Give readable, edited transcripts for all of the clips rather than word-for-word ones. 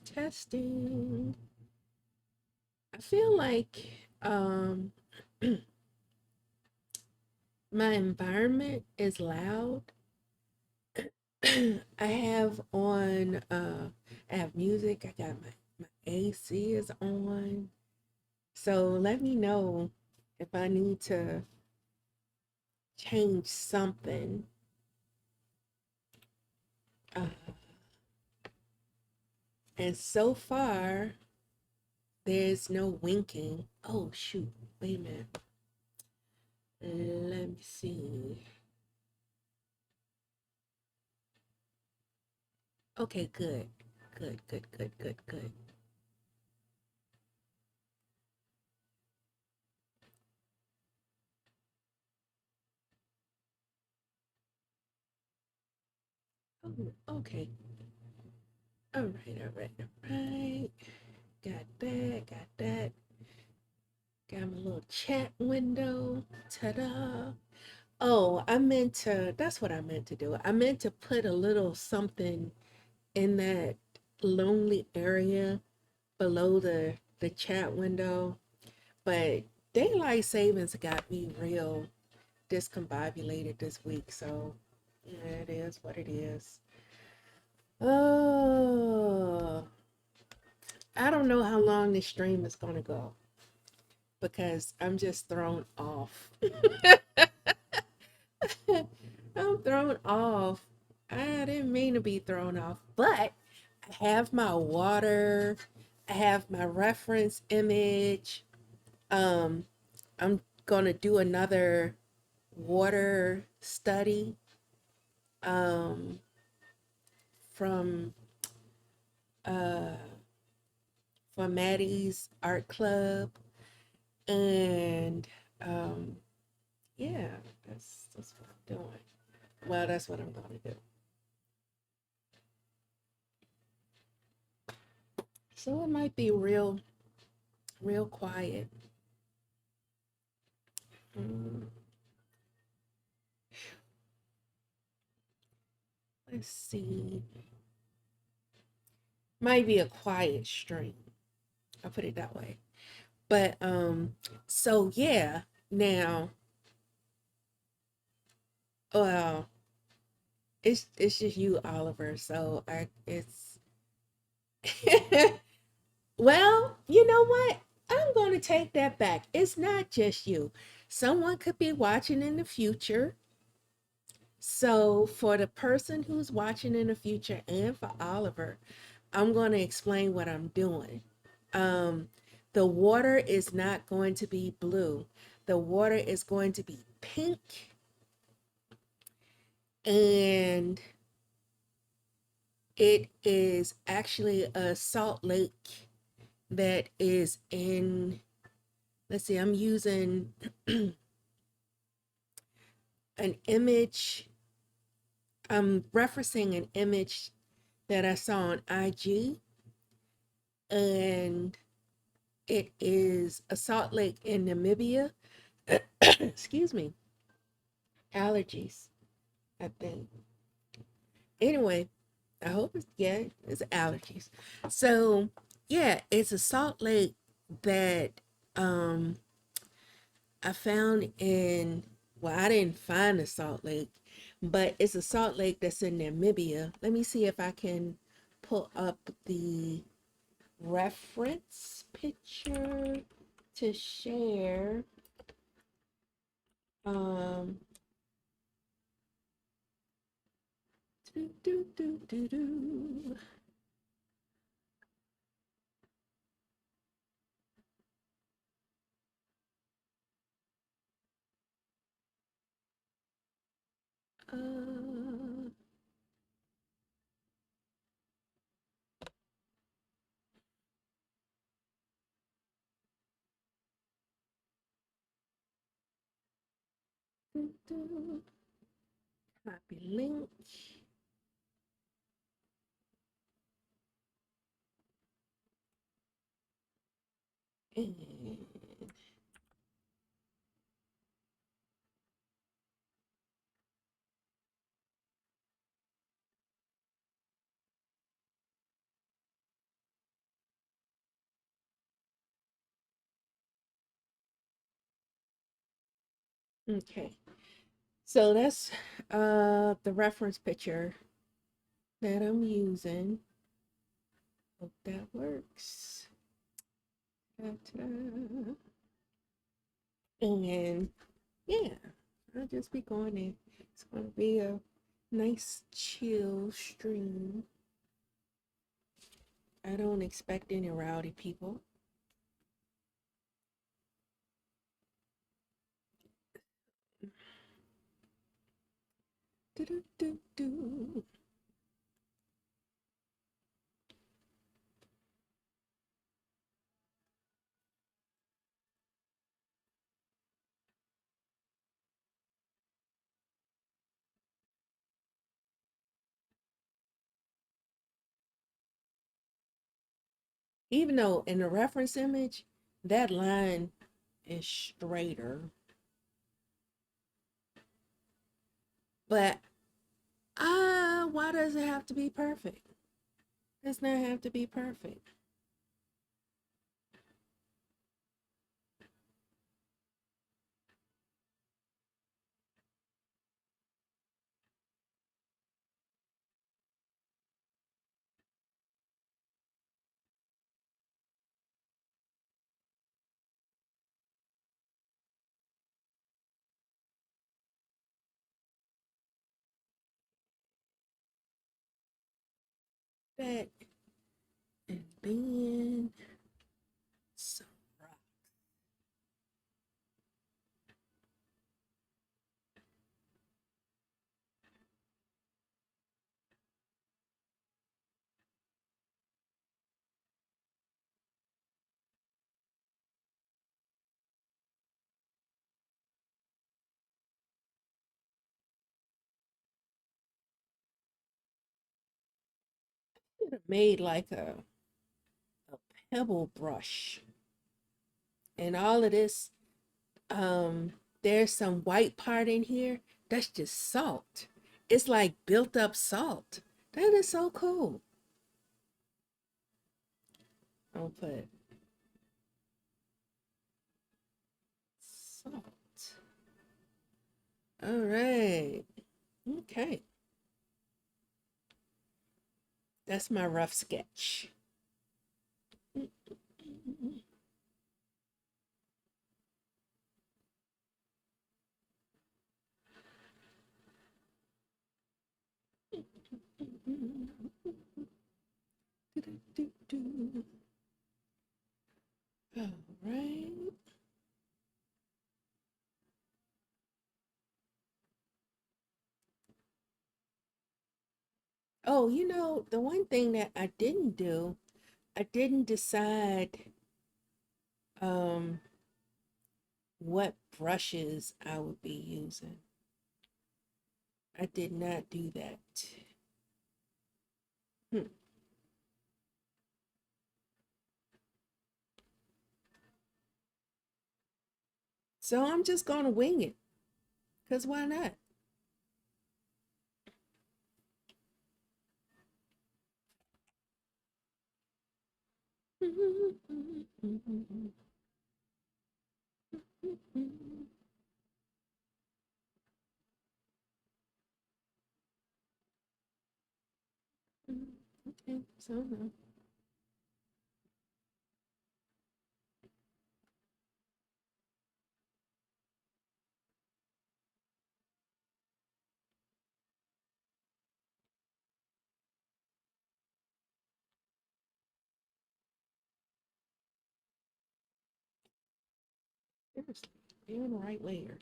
Testing. I feel like um my environment is loud. I have on I have music, I got my AC is on. So let me know if I need to change something. Uh, and so far there's no winking. Oh shoot, wait a minute. Let me see. Okay, good. Good, good, good, good, good. Oh, okay. All right, all right, all right. Got that, got that. Got my little chat window. Ta-da. Oh, that's what I meant to do. I meant to put a little something in that lonely area below the chat window. But daylight savings got me real discombobulated this week. So yeah, it is what it is. Oh, I don't know how long this stream is going to go because I'm just thrown off. I'm thrown off. I didn't mean to be thrown off, but I have my water, I have my reference image. Um, I'm gonna do another water study um, from uh, for Maddie's art club, and um, yeah, that's what I'm doing. Well, that's what I'm gonna do. So it might be real quiet. Mm, let's see. Might be a quiet stream. I'll put it that way. But so yeah, now well, it's just you, Oliver. So I it's well, you know what? I'm going to take that back. It's not just you. Someone could be watching in the future. So, for the person who's watching in the future and for Oliver, I'm going to explain what I'm doing. Um, the water is not going to be blue, the water is going to be pink, and it is actually a salt lake that is in, let's see, I'm using an image, I'm referencing an image that I saw on IG, and it is a salt lake in Namibia. Excuse me, allergies, I think. Anyway, I hope it's, yeah, it's allergies. So, yeah, it's a salt lake that um I found in, well, I didn't find a salt lake, but it's a salt lake that's in Namibia. Let me see if I can pull up the reference picture to share. Um, do, do, do, do, do. Uh, do, do. Copy link. And Okay. So that's the reference picture that I'm using. Hope that works. Ta-ta. And yeah, I'll just be going in. It's gonna be a nice chill stream. I don't expect any rowdy people. Do-do-do-do. Even though in the reference image, that line is straighter, but why does it have to be perfect? It does not have to be perfect. That and being so rough. Should have made like a pebble brush. And all of this, there's some white part in here. That's just salt. It's like built up salt. That is so cool. I'll put salt. All right. Okay. That's my rough sketch. All right. Oh, the one thing that I didn't do, I didn't decide um what brushes I would be using. I did not do that. Hmm. So I'm just gonna wing it, cause why not? Okay, so no. Seriously, be on the right layer.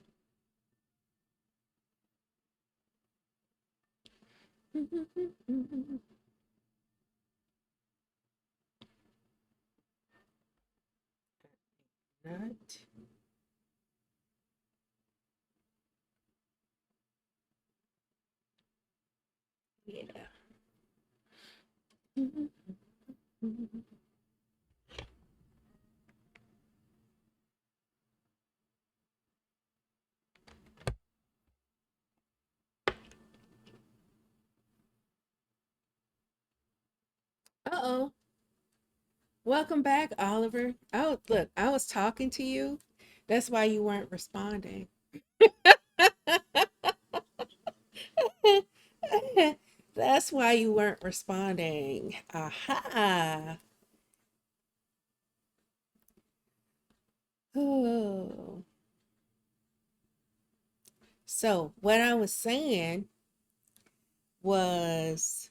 Not. Yeah. Uh-oh. Welcome back, Oliver. Oh, look, I was talking to you. That's why you weren't responding. That's why you weren't responding. Aha. Oh. So, what I was saying was,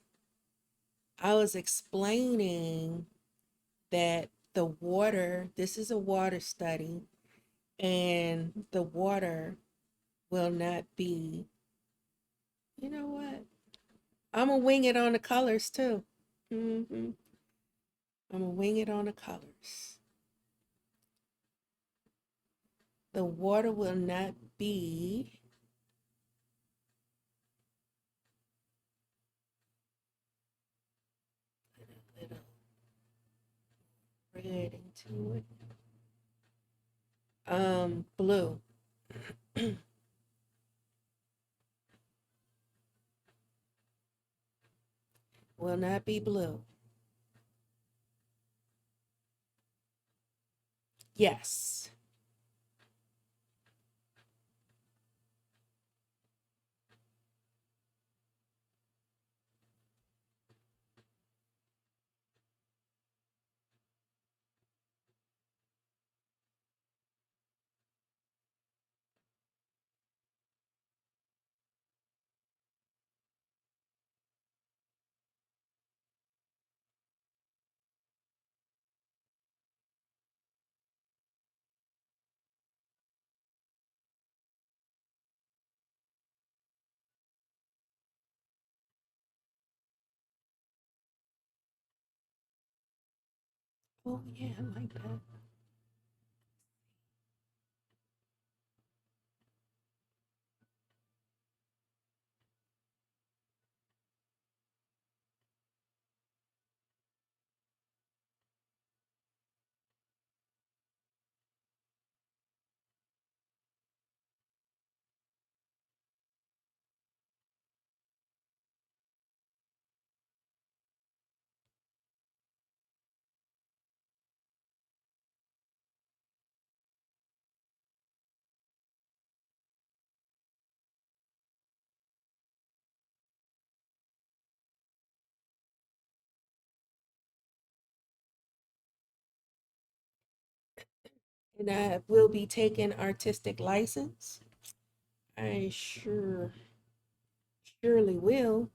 I was explaining that the water, this is a water study, and the water will not be, you know what? I'm gonna wing it on the colors too. I'm gonna wing it on the colors. The water will not be a little red into it. Blue. Will not be blue. Yes. Oh yeah, I like that. And I will be taking artistic license. I surely will.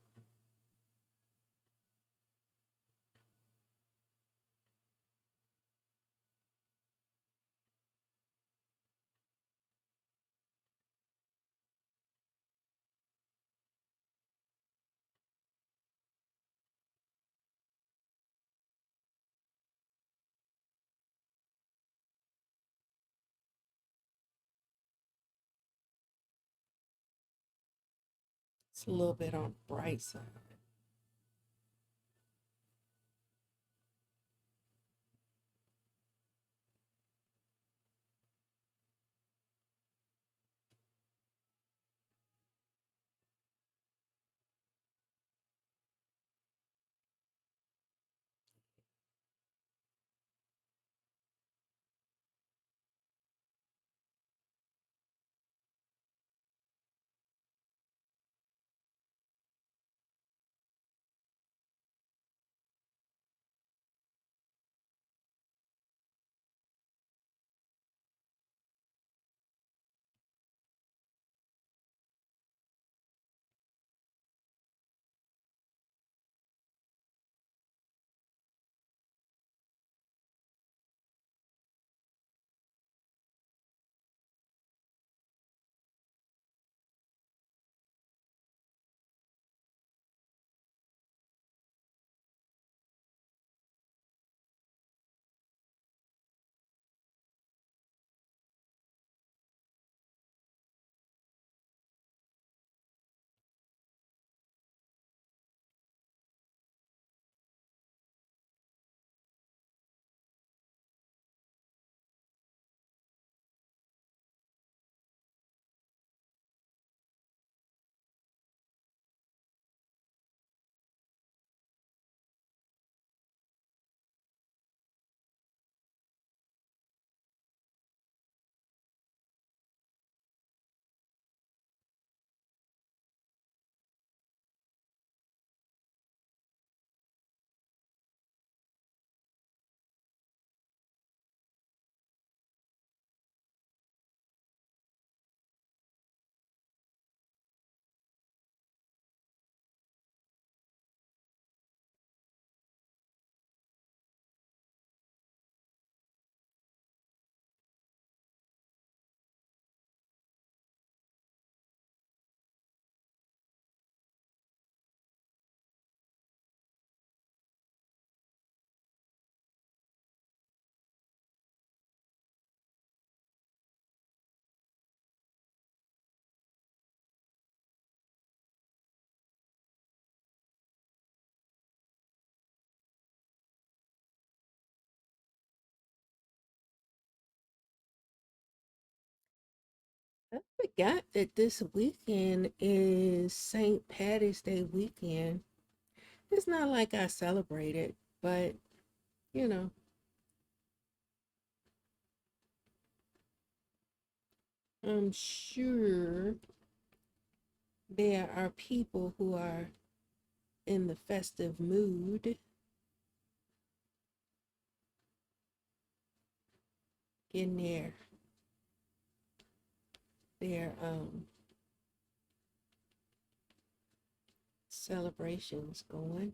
It's a little bit on the bright side. forgot that this weekend is St. Patty's Day weekend. It's not like I celebrate it, but you know, I'm sure there are people who are in the festive mood, getting their celebrations going.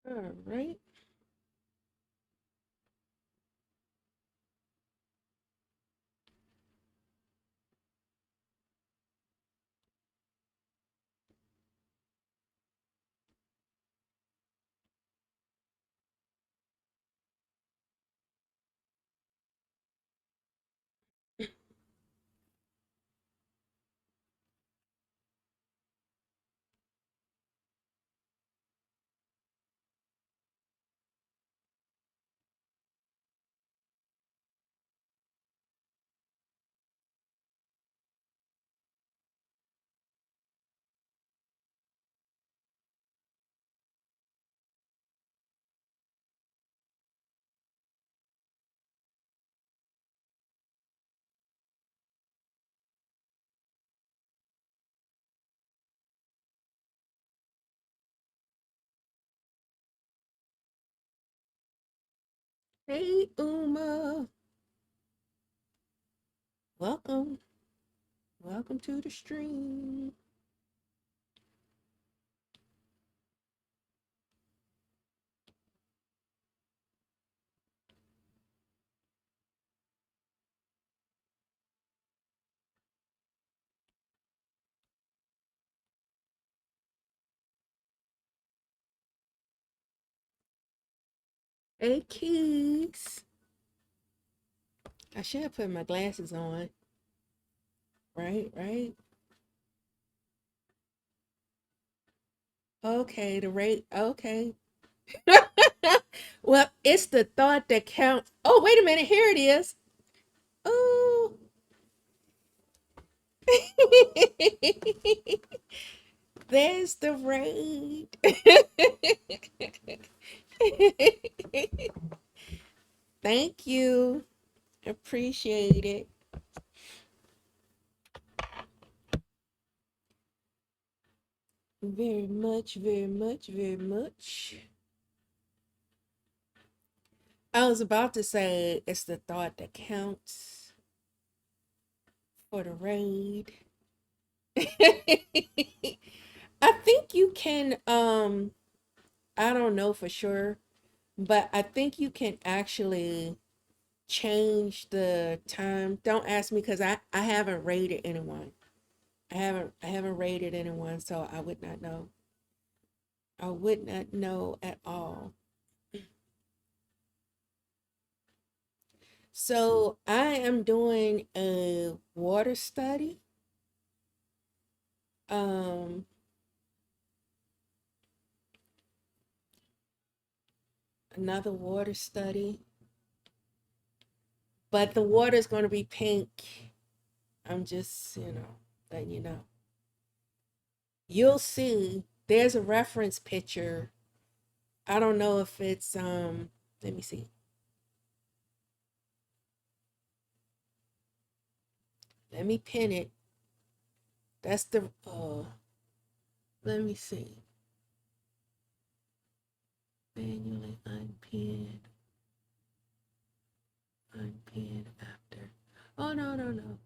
All right. Hey, Uma. Welcome. Welcome to the stream. Hey, Keys. I should have put my glasses on. Right, right. Okay, the rate. Okay. Well, it's the thought that counts. Oh, wait a minute. Here it is. Oh. There's the rate. Thank you. Appreciate it. Very much, very much, very much. I was about to say it's the thought that counts. for the raid. I think you can I don't know for sure, but I think you can actually change the time. Don't ask me because I haven't rated anyone. I haven't rated anyone, so I would not know. I would not know at all. So I am doing a water study. Um, Another water study, but the water is going to be pink. I'm just, letting you know. You'll see there's a reference picture. I don't know if it's let me see. Let me pin it. That's the let me see. Manually unpin, unpin after. Oh no, no, no.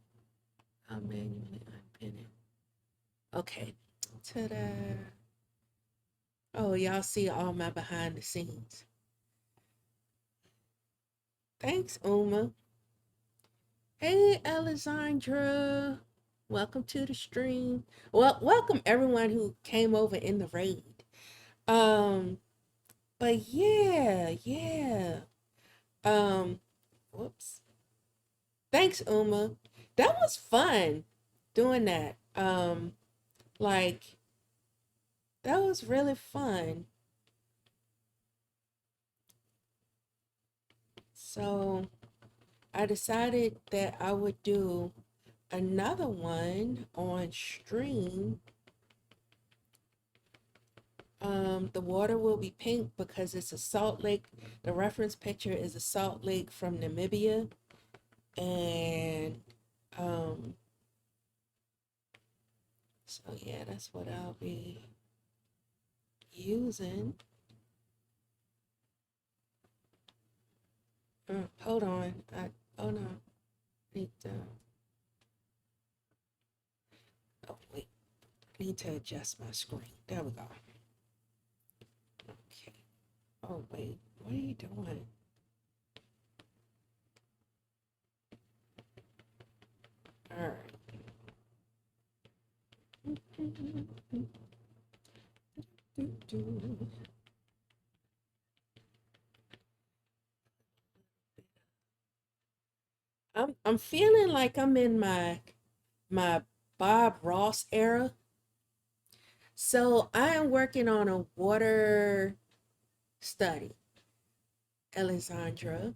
I'll manually unpin it. Okay. Ta-da. Oh, y'all see all my behind the scenes. Thanks, Uma. Hey, Alessandra. Welcome to the stream. Well, welcome everyone who came over in the raid. Um, but yeah, yeah. Um, Whoops. Thanks, Uma. That was fun doing that. Like that was really fun. So I decided that I would do another one on stream. The water will be pink because it's a salt lake. The reference picture is a salt lake from Namibia. And um, so yeah, that's what I'll be using. Hold on. Oh no. Need to, oh wait. I need to adjust my screen. There we go. Okay. Oh wait. What are you doing? All right. I'm feeling like I'm in my Bob Ross era. So I am working on a water study, Alessandra.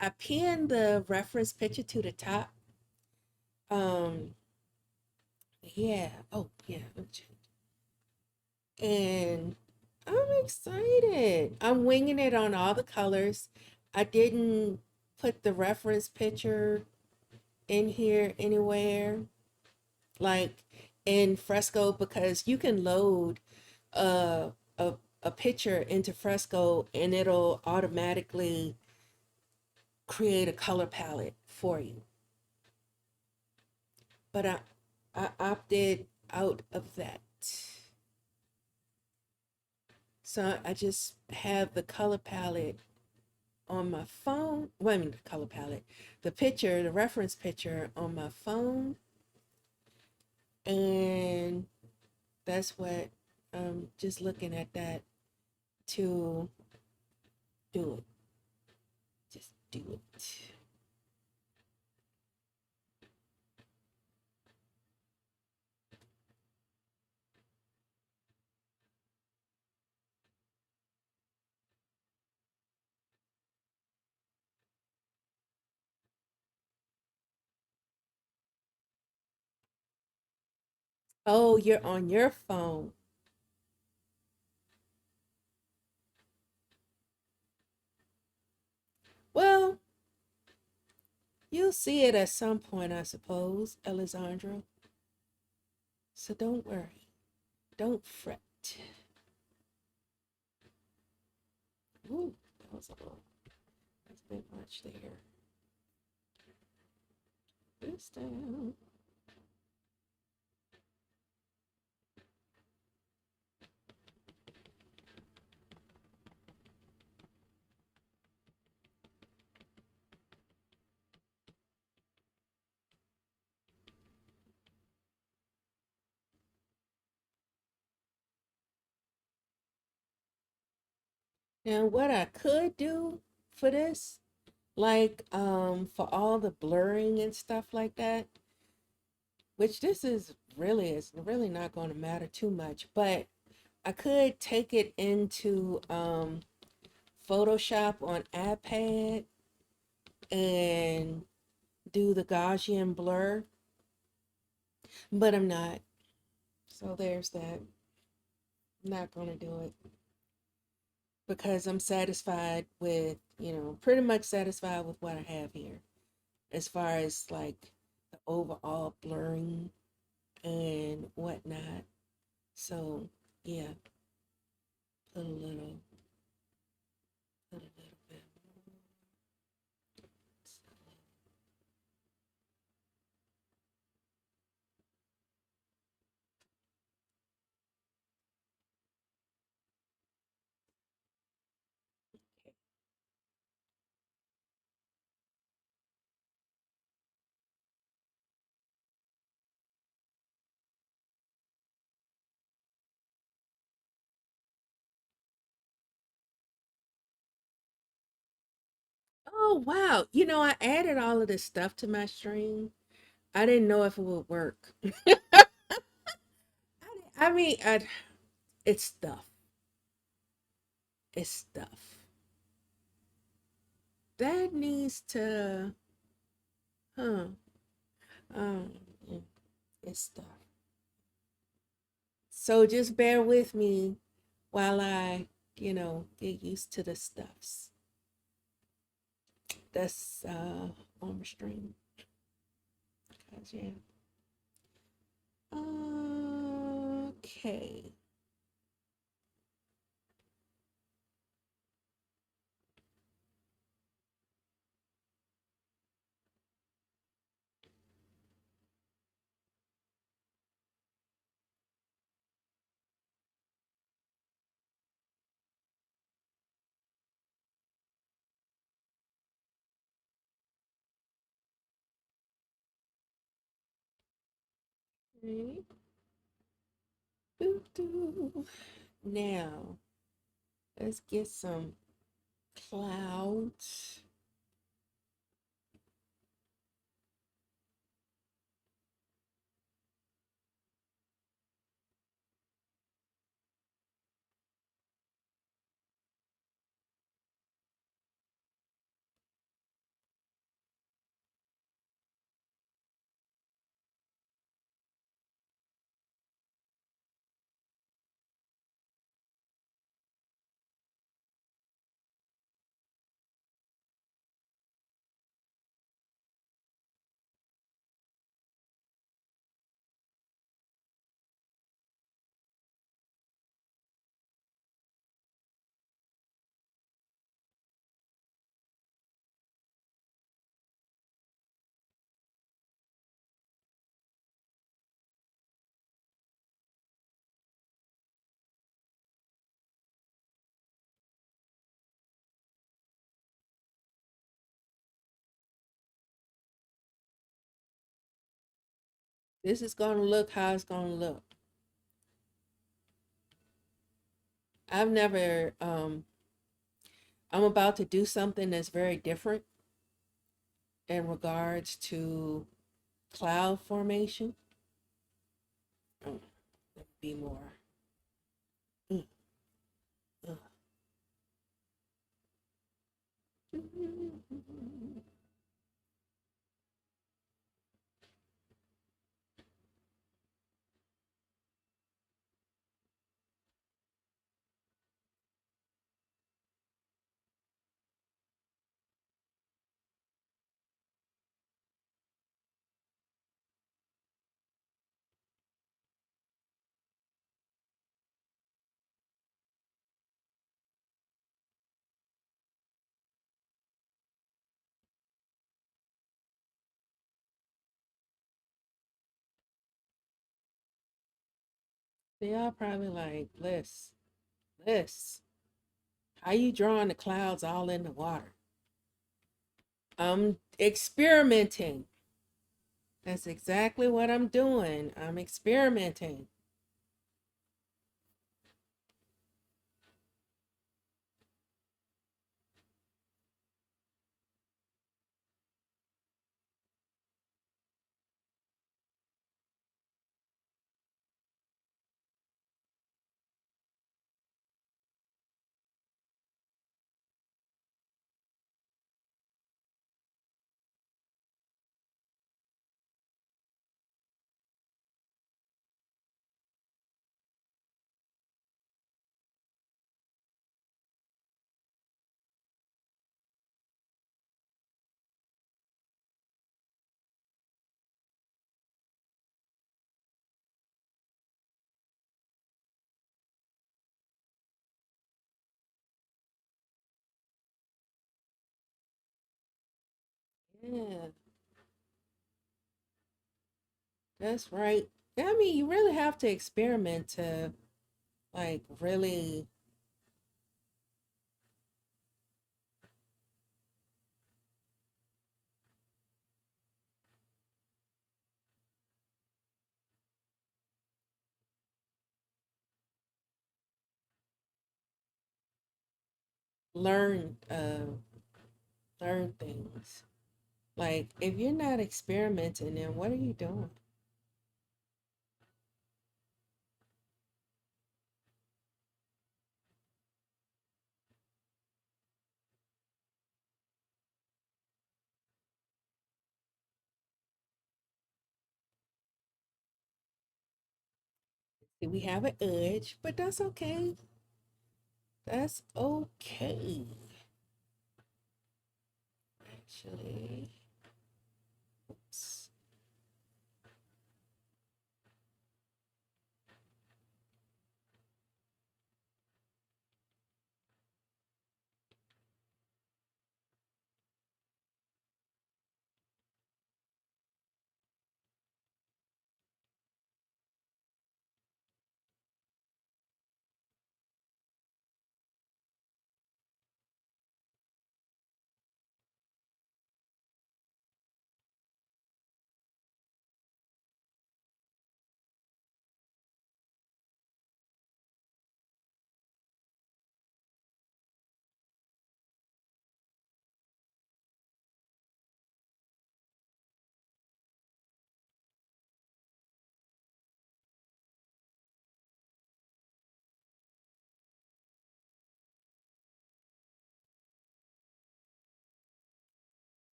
I pinned the reference picture to the top. Um, yeah. Oh, yeah. And I'm excited. I'm winging it on all the colors. I didn't put the reference picture in here anywhere, like in Fresco, because you can load a a picture into Fresco and it'll automatically create a color palette for you. But I opted out of that. So I just have the color palette on my phone. Well, I mean, the color palette, the picture, the reference picture on my phone. And that's what I'm just looking at that to do it. Just do it. Oh, you're on your phone. Well, you'll see it at some point, I suppose, Alessandra. So don't worry. Don't fret. Ooh, that was a bit much there. this down. Now, what I could do for this, like for all the blurring and stuff like that, which this is really not going to matter too much, but I could take it into Photoshop on iPad and do the Gaussian blur, but I'm not. So there's that. I'm not going to do it because I'm satisfied with, pretty much satisfied with what I have here as far as like the overall blurring and whatnot. So yeah, put a little, put a little bit more. Oh wow! I added all of this stuff to my stream. I didn't know if it would work. I mean, it's stuff. It's stuff that needs to, huh? Um, mm, it's stuff. So just bear with me while I, get used to the stuffs. That's on the stream. 'Cause, yeah. Okay. Okay. Doo-doo. Now, let's get some clouds. This is going to look how it's going to look. I've never, I'm about to do something that's very different in regards to cloud formation. Oh, let me be more. Mm, uh. They all probably like, Bliss, how you drawing the clouds all in the water? I'm experimenting. That's exactly what I'm doing. I'm experimenting. Yeah, that's right. I mean, you really have to experiment to like really learn learn things. Like if you're not experimenting, then what are you doing? We have an edge, but that's okay. That's okay. Actually, oops.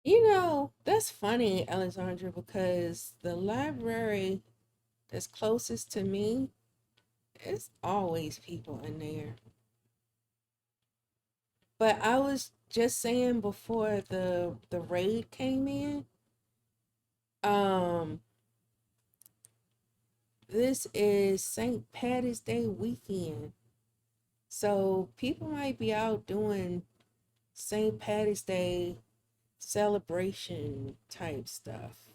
You know, that's funny, Alexandra, because the library that's closest to me, it's always people in there. But I was just saying before the raid came in, um, this is St. Patty's Day weekend. So people might be out doing St. Patty's Day celebration type stuff.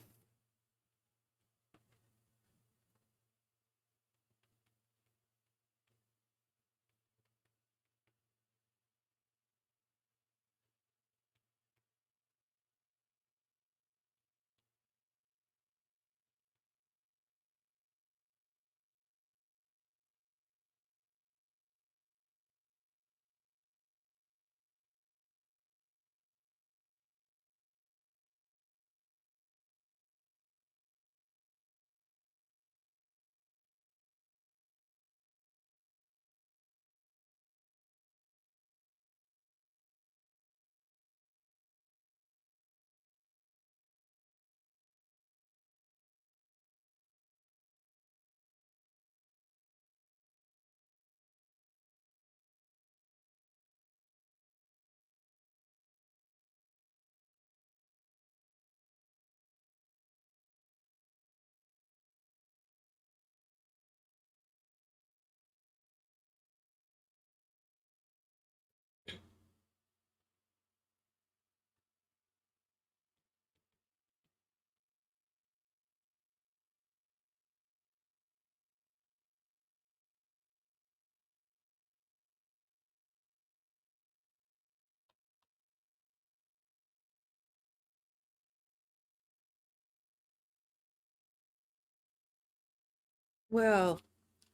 Well,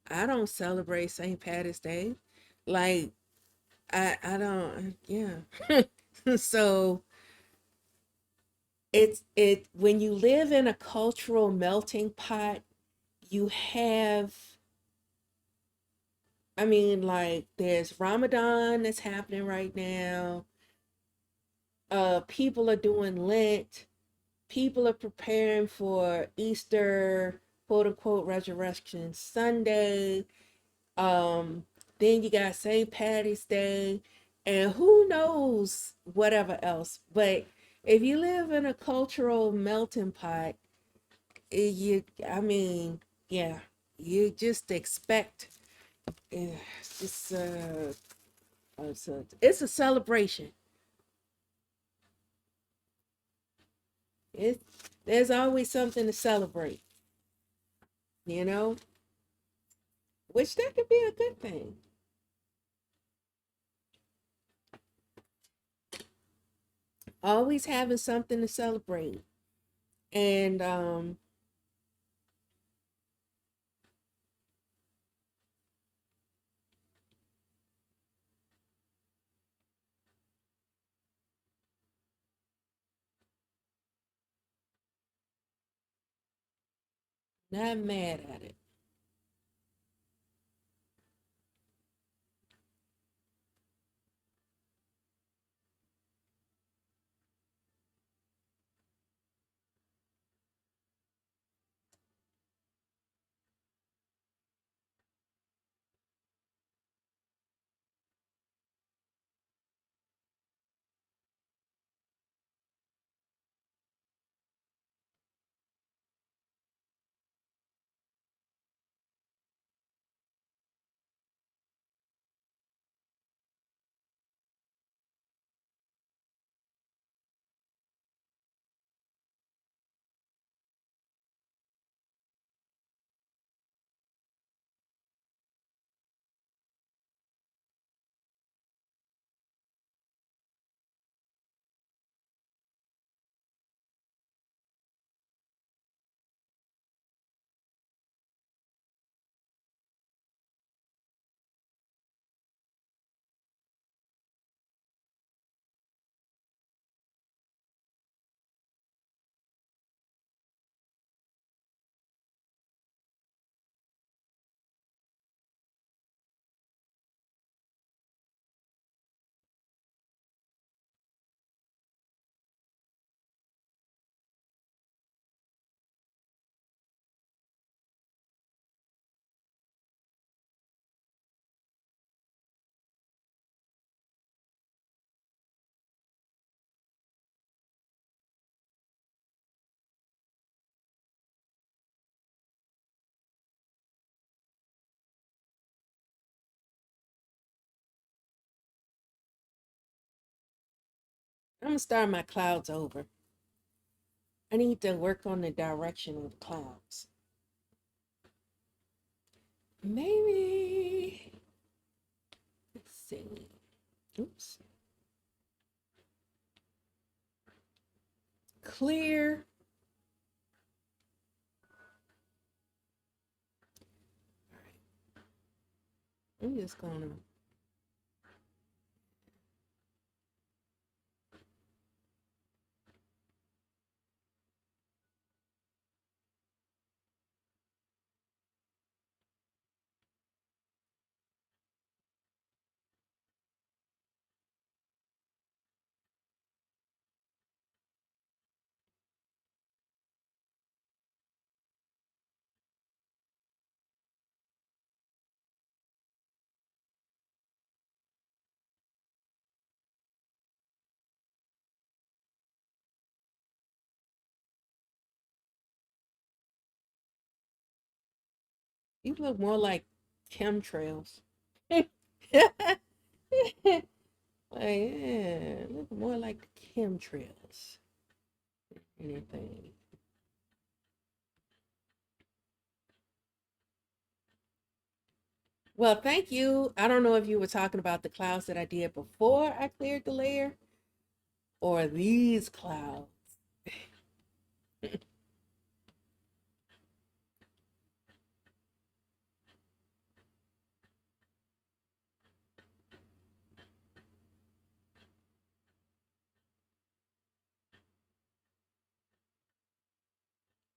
I don't celebrate St. Patty's Day. Like I don't yeah. So it when you live in a cultural melting pot, you have I mean like there's Ramadan that's happening right now. People are doing Lent. People are preparing for Easter, quote unquote Resurrection Sunday. Um, then you got St. Patty's Day, and who knows whatever else. But if you live in a cultural melting pot, I mean, yeah, you just expect it's it's a celebration. It there's always something to celebrate, you know, which that could be a good thing. Always having something to celebrate, and not mad at it. I'm gonna start my clouds over. I need to work on the direction of the clouds. Maybe. Let's see. Oops. Clear. I'm just gonna. You look more like chemtrails. Like, yeah, look more like chemtrails. Anything. Well, thank you. I don't know if you were talking about the clouds that I did before I cleared the layer or these clouds.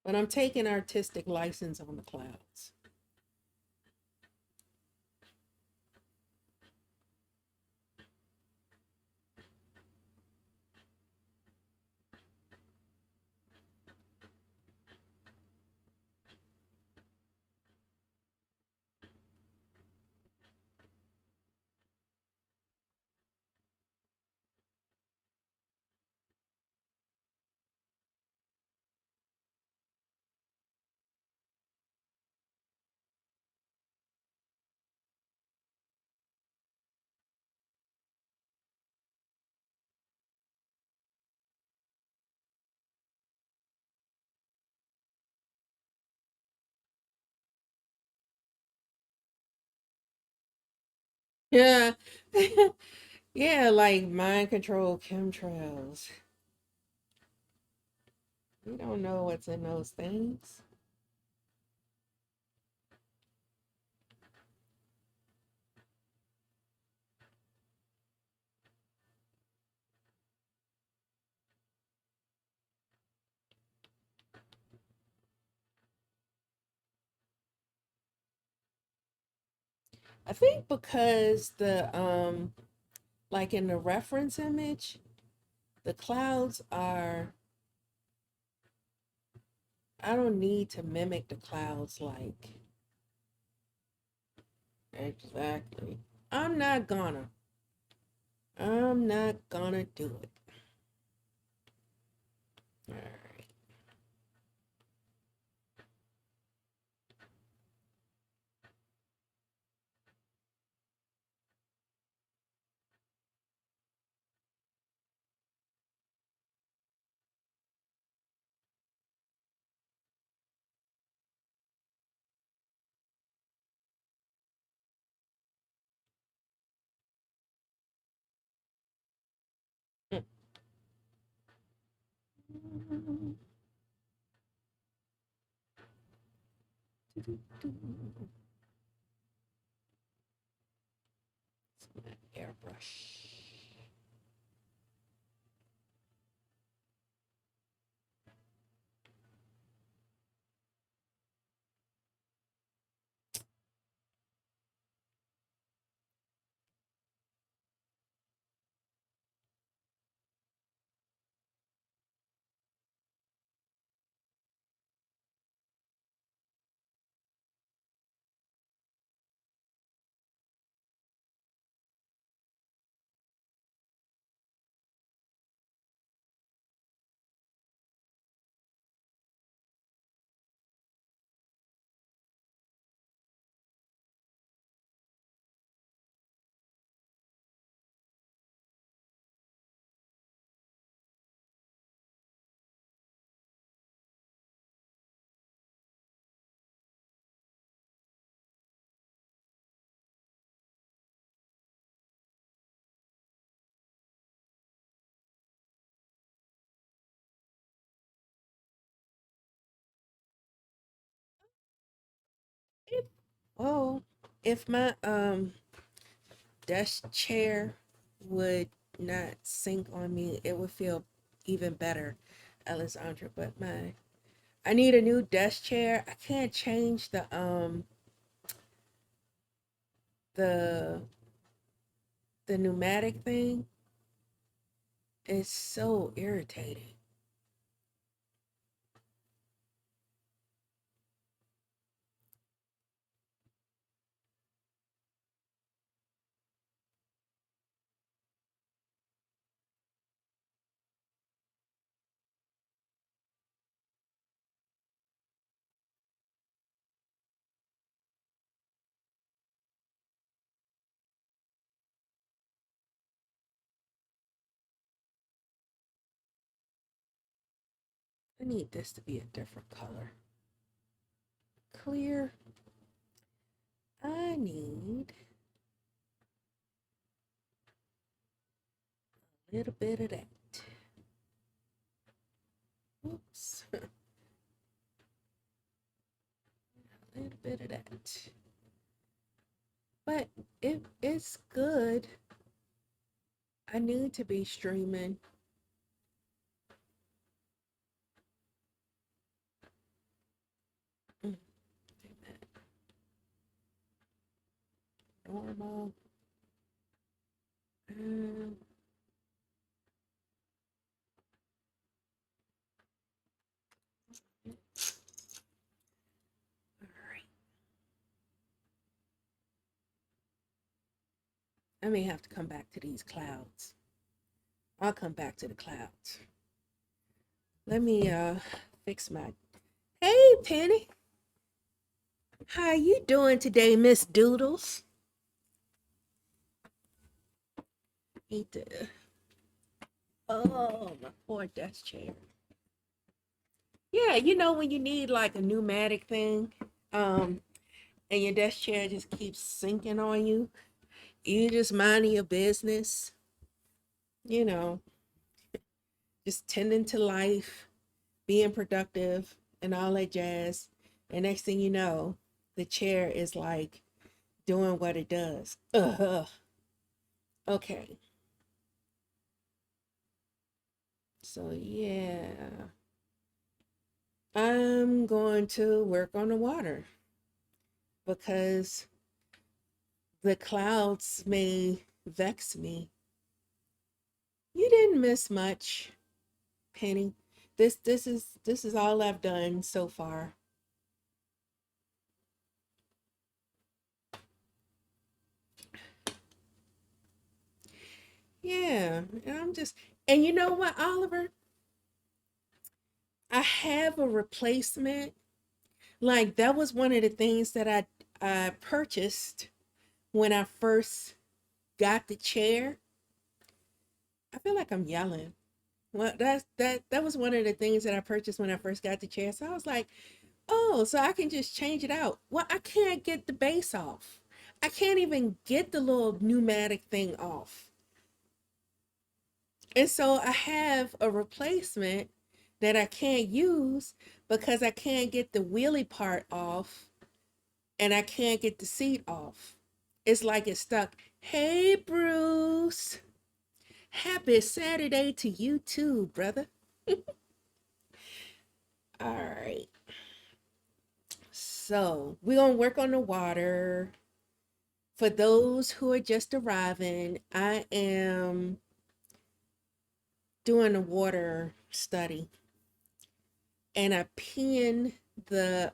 But I'm taking artistic license on the clouds. Yeah. Yeah, like mind control chemtrails. We don't know what's in those things. I think because the like in the reference image, the clouds are, I don't need to mimic the clouds like exactly. I'm not gonna. I'm not gonna do it. All right. Airbrush. If, oh, if my desk chair would not sink on me, it would feel even better, Alessandra. But my I need a new desk chair. I can't change the the pneumatic thing. It's so irritating. I need this to be a different color. Clear. I need a little bit of that. Oops. A little bit of that. But if it's good, I need to be streaming. normal. Um, all right. I may have to come back to these clouds. I'll come back to the clouds. Let me fix my. Hey, Penny. How you doing today, Miss Doodles? Need to. Oh, my poor desk chair. Yeah, you know when you need like a pneumatic thing, um, and your desk chair just keeps sinking on you. You just minding your business, you know, just tending to life, being productive, and all that jazz. And next thing you know, the chair is like doing what it does. Okay. So yeah, I'm going to work on the water because the clouds may vex me. You didn't miss much, Penny. This is all I've done so far. Yeah, and I'm just and you know what, Oliver? I have a replacement. Like that was one of the things that I purchased when I first got the chair. I feel like I'm yelling. Well, that was one of the things that I purchased when I first got the chair. So I was like, oh, so I can just change it out. Well, I can't get the base off. I can't even get the little pneumatic thing off. And so I have a replacement that I can't use because I can't get the wheelie part off and I can't get the seat off. It's like it's stuck. Hey, Bruce. Happy Saturday to you too, brother. All right. So we're going to work on the water. For those who are just arriving, I am doing a water study and I pinned the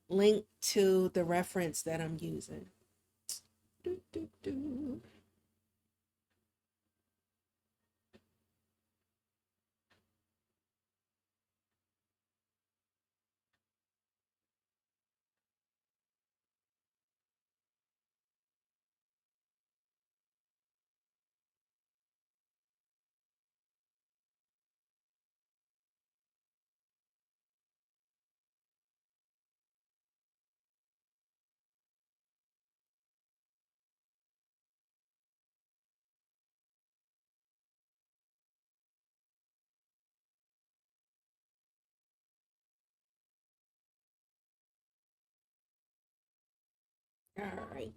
link to the reference that I'm using. Do, do, do. All right.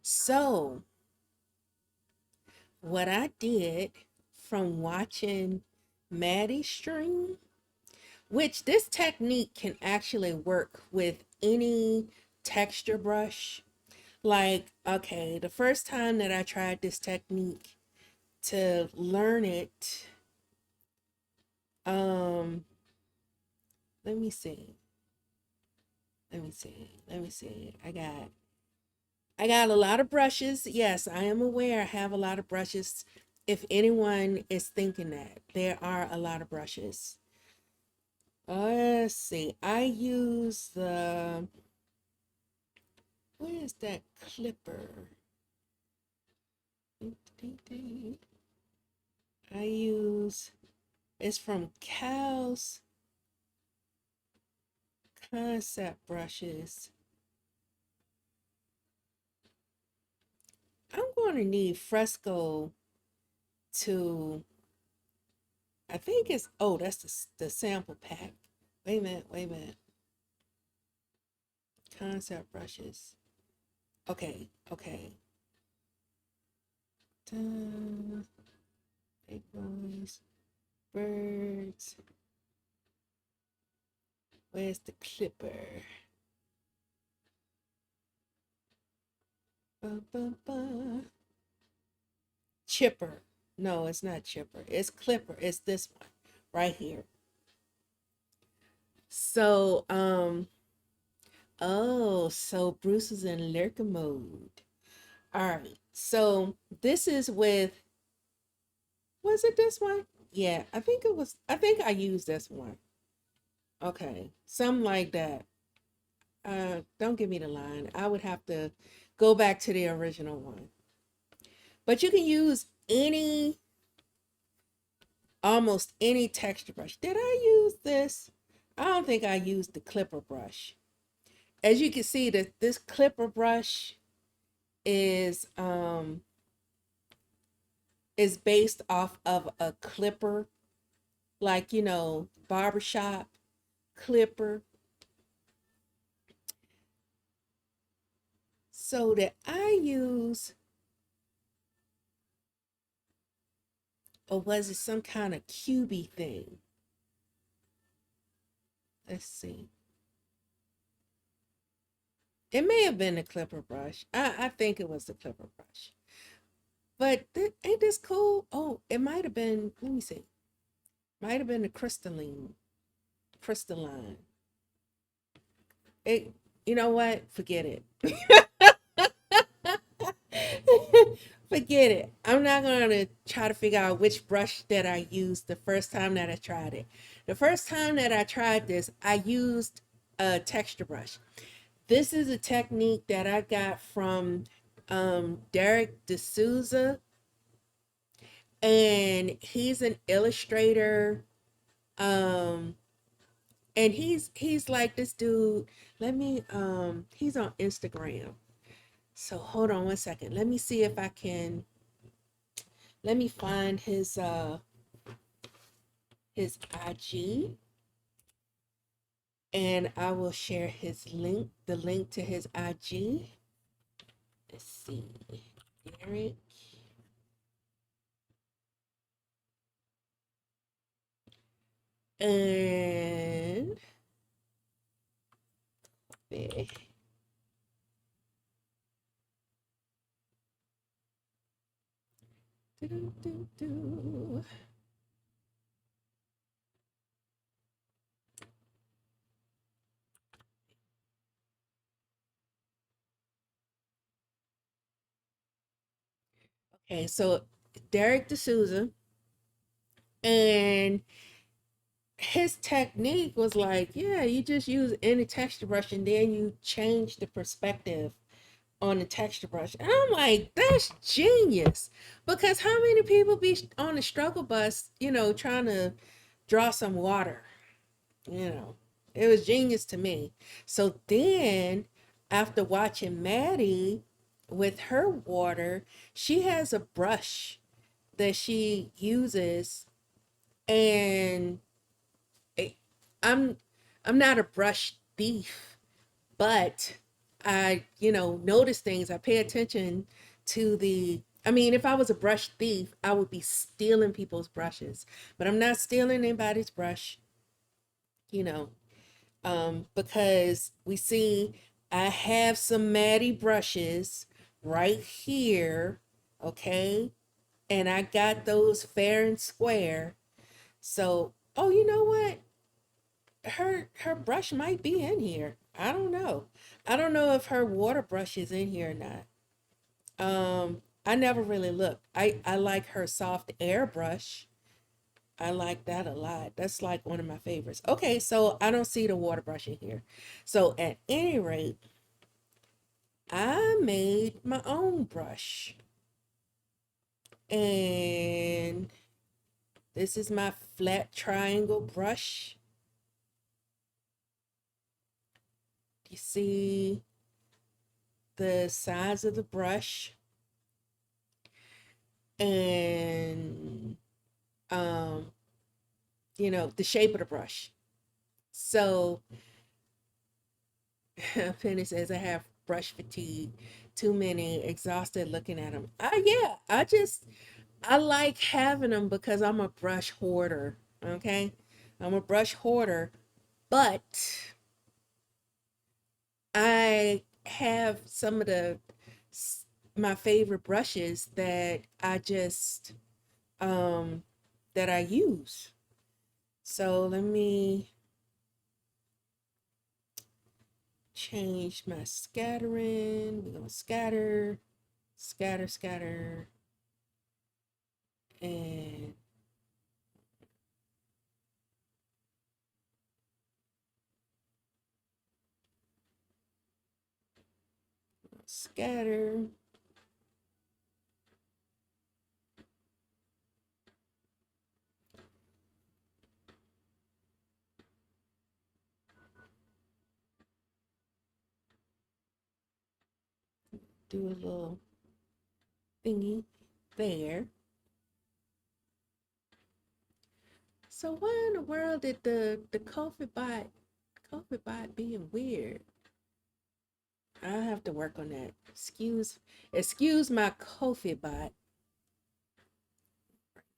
So, what I did from watching Maddie stream, which this technique can actually work with any texture brush. Like, okay, the first time that I tried this technique to learn it, um, let me see. Let me see. I got a lot of brushes. Yes, I am aware I have a lot of brushes. If anyone is thinking that, there are a lot of brushes. Let's see. I use the, where is that clipper? I use, it's from Cal's Concept Brushes. I'm going to need Fresco to, I think it's, oh, that's the sample pack. Wait a minute. Concept Brushes. Okay. Big boys, birds. Where's the clipper? Ba, ba, ba. Chipper. No, it's not chipper. It's clipper. It's this one right here. So, oh, so Bruce is in lurker mode. All right. So this is with, was it this one? Yeah, I think it was, I think I used this one. Okay. Something like that. Don't give me the line. I would have to go back to the original one. But you can use any, almost any texture brush. Did I use this? I don't think I used the clipper brush. As you can see, that this clipper brush is is based off of a clipper, like barbershop clipper. So that I use, or was it some kind of cubey thing? Let's see. It may have been the clipper brush. I think it was the clipper brush. But ain't this cool? Oh, it might have been, let me see. Might have been the crystalline. It, you know what? Forget it. Forget it. I'm not going to try to figure out which brush that I used the first time that I tried it. The first time that I tried this, I used a texture brush. This is a technique that I got from Derek D'Souza, and he's an illustrator. Um, and he's like this dude. Let me he's on Instagram. So hold on one second. Let me see if I can, let me find his IG, and I will share his link, the link to his IG. Let's see. Derek. And there. Do-do-do-do. Okay, so Derek D'Souza, and his technique was like, yeah, you just use any texture brush and then you change the perspective on the texture brush. And I'm like, that's genius. Because how many people be on the struggle bus, trying to draw some water, you know? It was genius to me. So then, after watching Maddie with her water, she has a brush that she uses, and it, I'm I'm not a brush thief, but I, notice things. I pay attention to the, I mean, if I was a brush thief, I would be stealing people's brushes, but I'm not stealing anybody's brush, you know, because we see I have some Maddie brushes right here, okay? And I got those fair and square. So, oh, you know what? Her brush might be in here. I don't know. I don't know if her water brush is in here or not. I never really looked. I like her soft air brush. I like that a lot. That's like one of my favorites. Okay, so I don't see the water brush in here. So at any rate, I made my own brush. And this is my flat triangle brush. You see the size of the brush, and um the shape of the brush. So Penny says I have brush fatigue, too many, exhausted looking at them. Yeah, I like having them because I'm a brush hoarder. Okay, I'm a brush hoarder, but I have some of the my favorite brushes um that I use. So let me change my scattering. We're gonna scatter, scatter, scatter, and scatter. Do a little thingy there. So why in the world did the coffee bot being weird? I have to work on that. Excuse my coffee bot.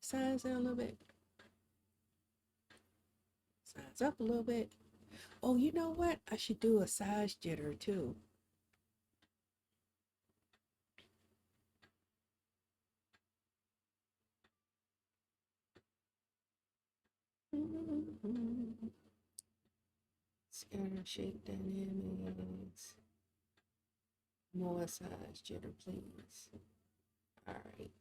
Size down a little bit. Size up a little bit. Oh, you know what? I should do a size jitter too. Scatter shape dynamics. More size jitter, please. All right.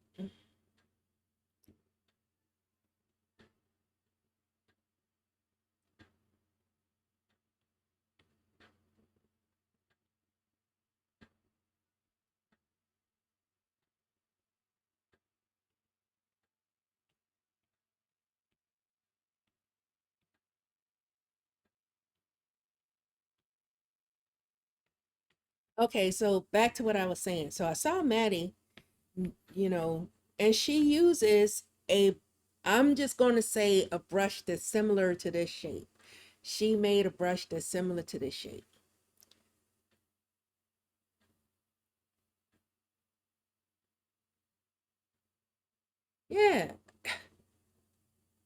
Okay, so back to what I was saying. So I saw Maddie, you know, and she uses a, I'm just going to say a brush that's similar to this shape. She made a brush that's similar to this shape. Yeah.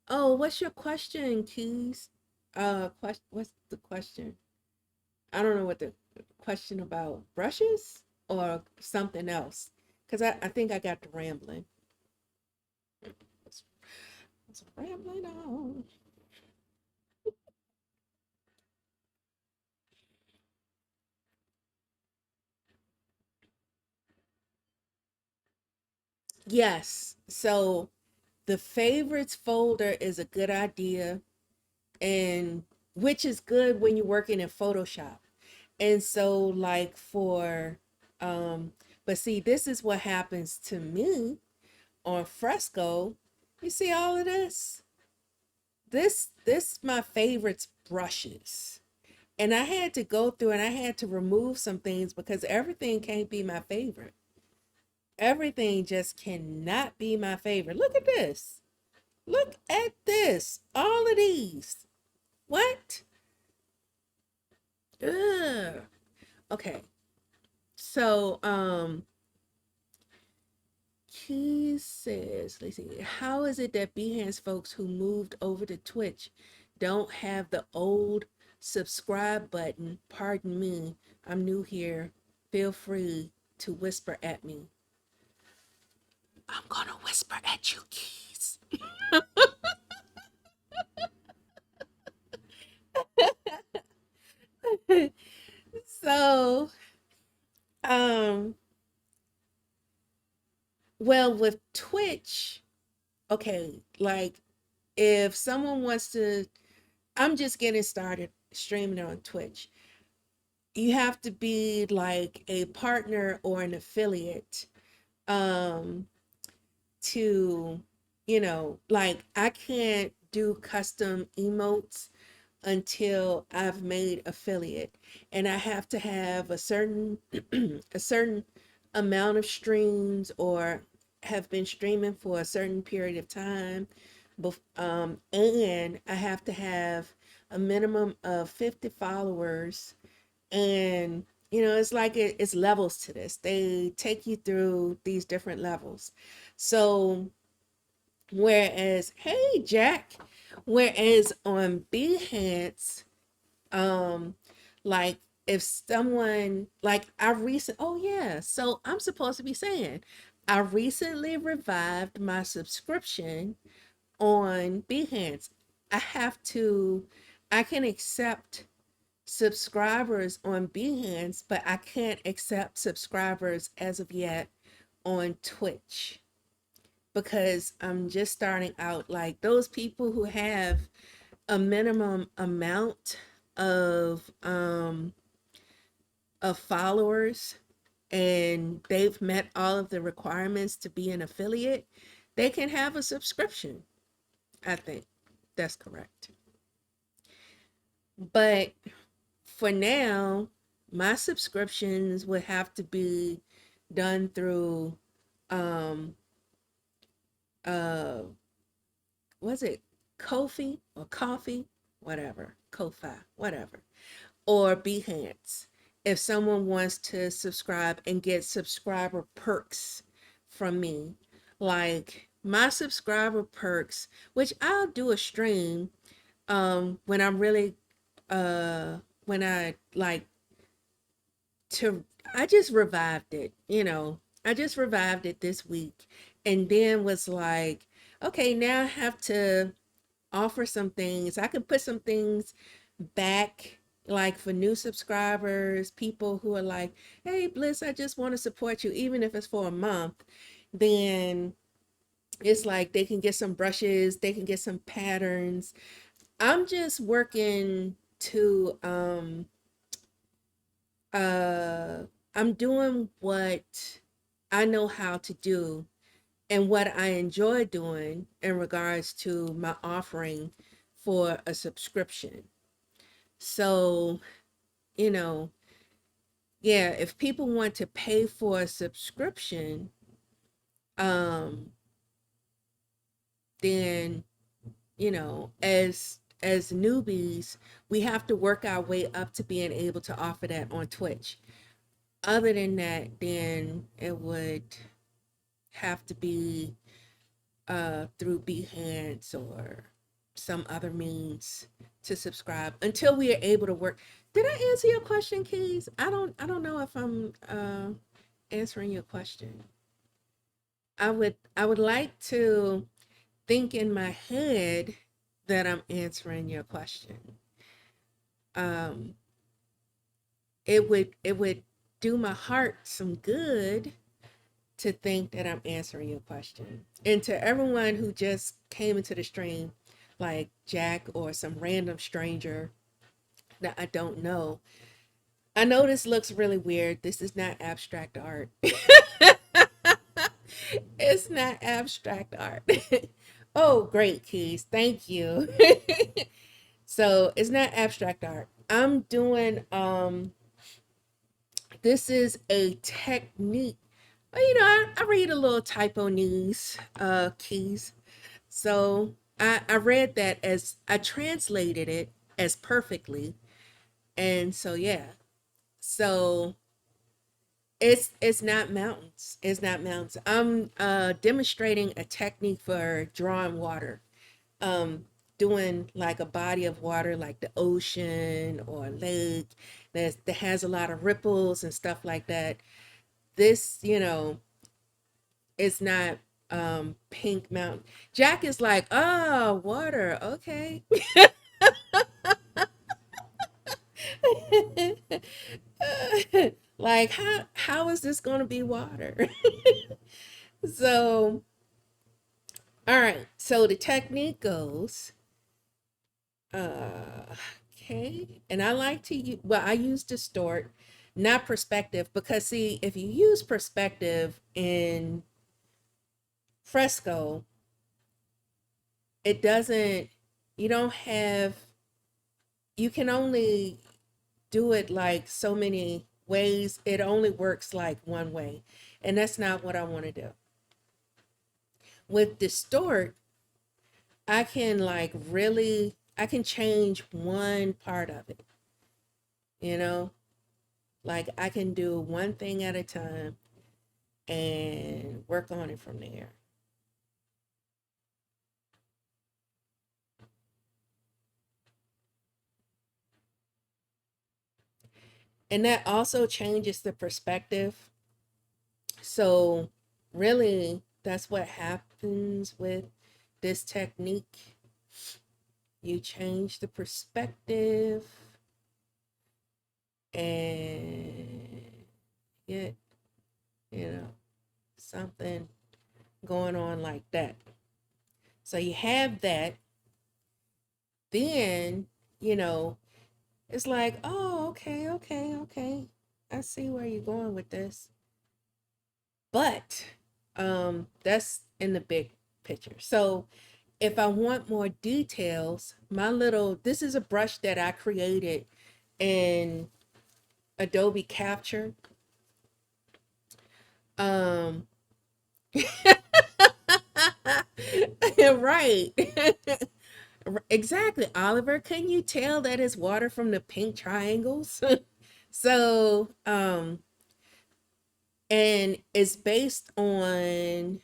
Oh, what's your question, Keys? What's the question? I don't know what the question about brushes or something else. Because I think I got to rambling. It's rambling on. Yes. So the favorites folder is a good idea, and which is good when you're working in Photoshop. And so like for but see, this is what happens to me on Fresco. You see all of this? This my favorites brushes. And I had to go through and I had to remove some things because everything can't be my favorite. Everything just cannot be my favorite. Look at this. Look at this. All of these. What? Ugh. Okay. So, he says, let's see, how is it that Behance folks who moved over to Twitch don't have the old subscribe button? Pardon me, I'm new here. Feel free to whisper at me. I'm gonna whisper at you, Keys. So, um, well, with Twitch, okay, like if someone wants to, I'm just getting started streaming on Twitch. You have to be like a partner or an affiliate um to, like I can't do custom emotes until I've made affiliate, and I have to have a certain a certain amount of streams or have been streaming for a certain period of time. And I have to have a minimum of 50 followers. And it's like it's levels to this. They take you through these different levels. So whereas, hey Jack, whereas on Behance, um like if someone like I recent oh yeah, so I'm supposed to be saying I recently revived my subscription on Behance. I have to I can accept subscribers on Behance, but I can't accept subscribers as of yet on Twitch because I'm just starting out. Like those people who have a minimum amount of followers and they've met all of the requirements to be an affiliate, they can have a subscription. I think that's correct. But for now, my subscriptions would have to be done through um uh was it Kofi or Coffee, whatever, Ko-fi, whatever, or Behance. If someone wants to subscribe and get subscriber perks from me, like my subscriber perks, which I'll do a stream when I'm really when I like to I just revived it, you know. I just revived it this week and then was like, okay, now I have to offer some things. I can put some things back like for new subscribers, people who are like, "Hey Bliss, I just want to support you even if it's for a month." Then it's like they can get some brushes, they can get some patterns. I'm just working to uh I'm doing what I know how to do and what I enjoy doing in regards to my offering for a subscription. So, you know, yeah, if people want to pay for a subscription, um, then, you know, as newbies, we have to work our way up to being able to offer that on Twitch. Other than that, then it would have to be through Behance or some other means to subscribe until we are able to work. Did I answer your question, Keys? I don't know if I'm answering your question. I would like to think in my head that I'm answering your question. Um, it would do my heart some good to think that I'm answering your question. And to everyone who just came into the stream, like Jack or some random stranger that I don't know, I know this looks really weird. This is not abstract art. It's not abstract art. Oh, great, Keys. Thank you. So it's not abstract art. I'm doing this is a technique. Well, you know, I read a little typo news, Keys. So I read that as I translated it as perfectly. And so yeah. So it's not mountains. It's not mountains. I'm demonstrating a technique for drawing water. Um doing like a body of water like the ocean or a lake that has a lot of ripples and stuff like that. This, you know, is not Pink Mountain. Jack is like, "Oh, water. Okay." Like how is this going to be water? So, all right. So the technique goes, uh, okay. And I like to use, well, I use distort, not perspective, because see, if you use perspective in fresco, it doesn't, you don't have, you can only do it like so many ways. It only works like one way. And that's not what I want to do. With distort, I can like really, I can change one part of it, you know? Like I can do one thing at a time and work on it from there. And that also changes the perspective. So, really, that's what happens with this technique. You change the perspective and get, you know, something going on like that. So you have that, then, you know, it's like, oh, okay, okay, okay. I see where you're going with this. But that's in the big picture. So if I want more details, this is a brush that I created in Adobe Capture. Um right. Exactly. Oliver, can you tell that it's water from the pink triangles? So, and it's based on,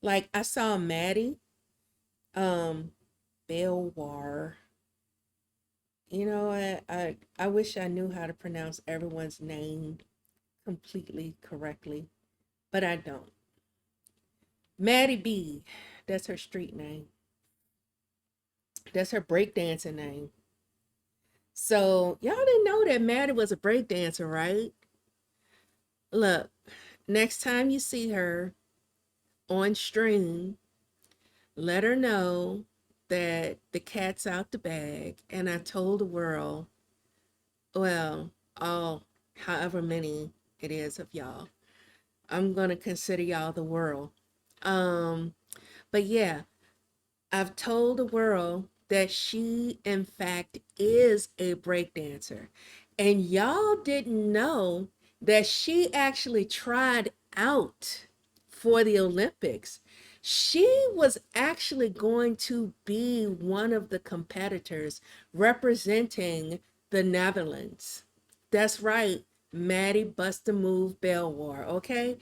like, I saw Maddie, um, Belwar. I wish I knew how to pronounce everyone's name completely correctly, but I don't. Maddie B, that's her street name. That's her breakdancing name. So y'all didn't know that Maddie was a breakdancer, right? Look, next time you see her on stream, let her know that the cat's out the bag. And I told the world, well, all however many it is of y'all, I'm gonna consider y'all the world. Um, but yeah, I've told the world that she, in fact, is a breakdancer. And y'all didn't know that she actually tried out for the Olympics. She was actually going to be one of the competitors representing the Netherlands. That's right, Maddie Bust a Move Belwar, okay?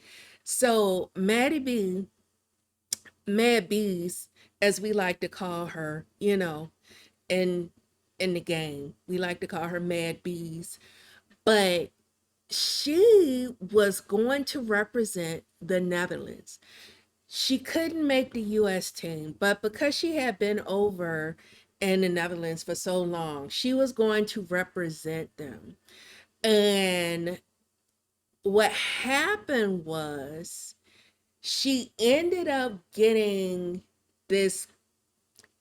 So Maddie B, Mad Bees, as we like to call her, in in the game. We like to call her Mad Bees. But she was going to represent the Netherlands. She couldn't make the US team, but because she had been over in the Netherlands for so long, she was going to represent them. And what happened was she ended up getting this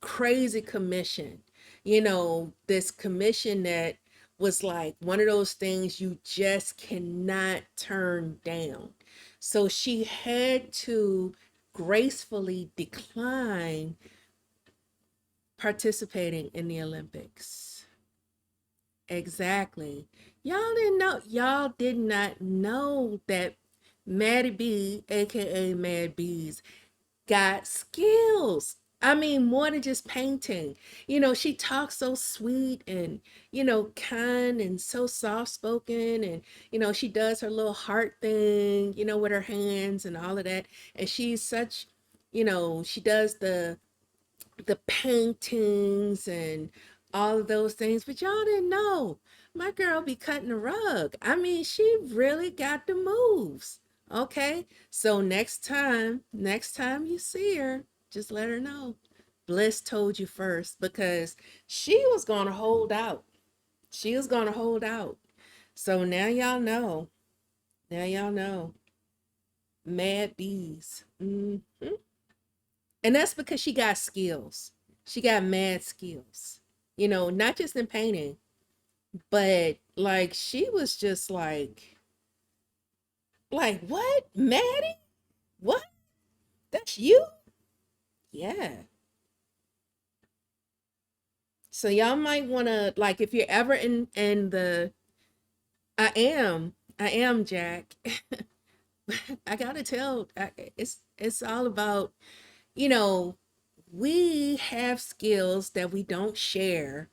crazy commission, this commission that was like one of those things you just cannot turn down. So she had to gracefully decline participating in the Olympics. Exactly. Y'all did not know that Maddie B, aka Mad Bees, got skills. I mean, more than just painting. She talks so sweet and, kind and so soft spoken. And, she does her little heart thing, with her hands and all of that. And she's such, she does the paintings and all of those things, but y'all didn't know. My girl be cutting the rug. I mean, she really got the moves. Okay? So next time you see her, just let her know. Bliss told you first because she was going to hold out. She was going to hold out. So now y'all know. Now y'all know. Mad bees. And that's because she got skills. She got mad skills. Not just in painting, but like she was just what? Maddie? What? That's you? Yeah. So y'all might want to, like, if you're ever in the I am Jack. I got to tell, it's all about, you know, we have skills that we don't share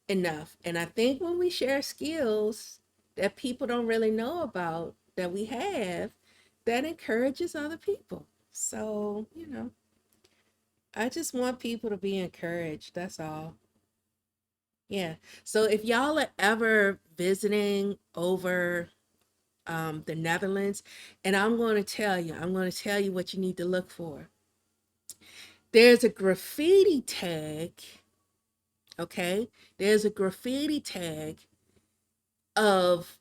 enough. And I think when we share skills that people don't really know about that we have, that encourages other people. So, I just want people to be encouraged. That's all. Yeah. So if y'all are ever visiting over the Netherlands, and I'm going to tell you what you need to look for. There's a graffiti tag, okay? There's a graffiti tag of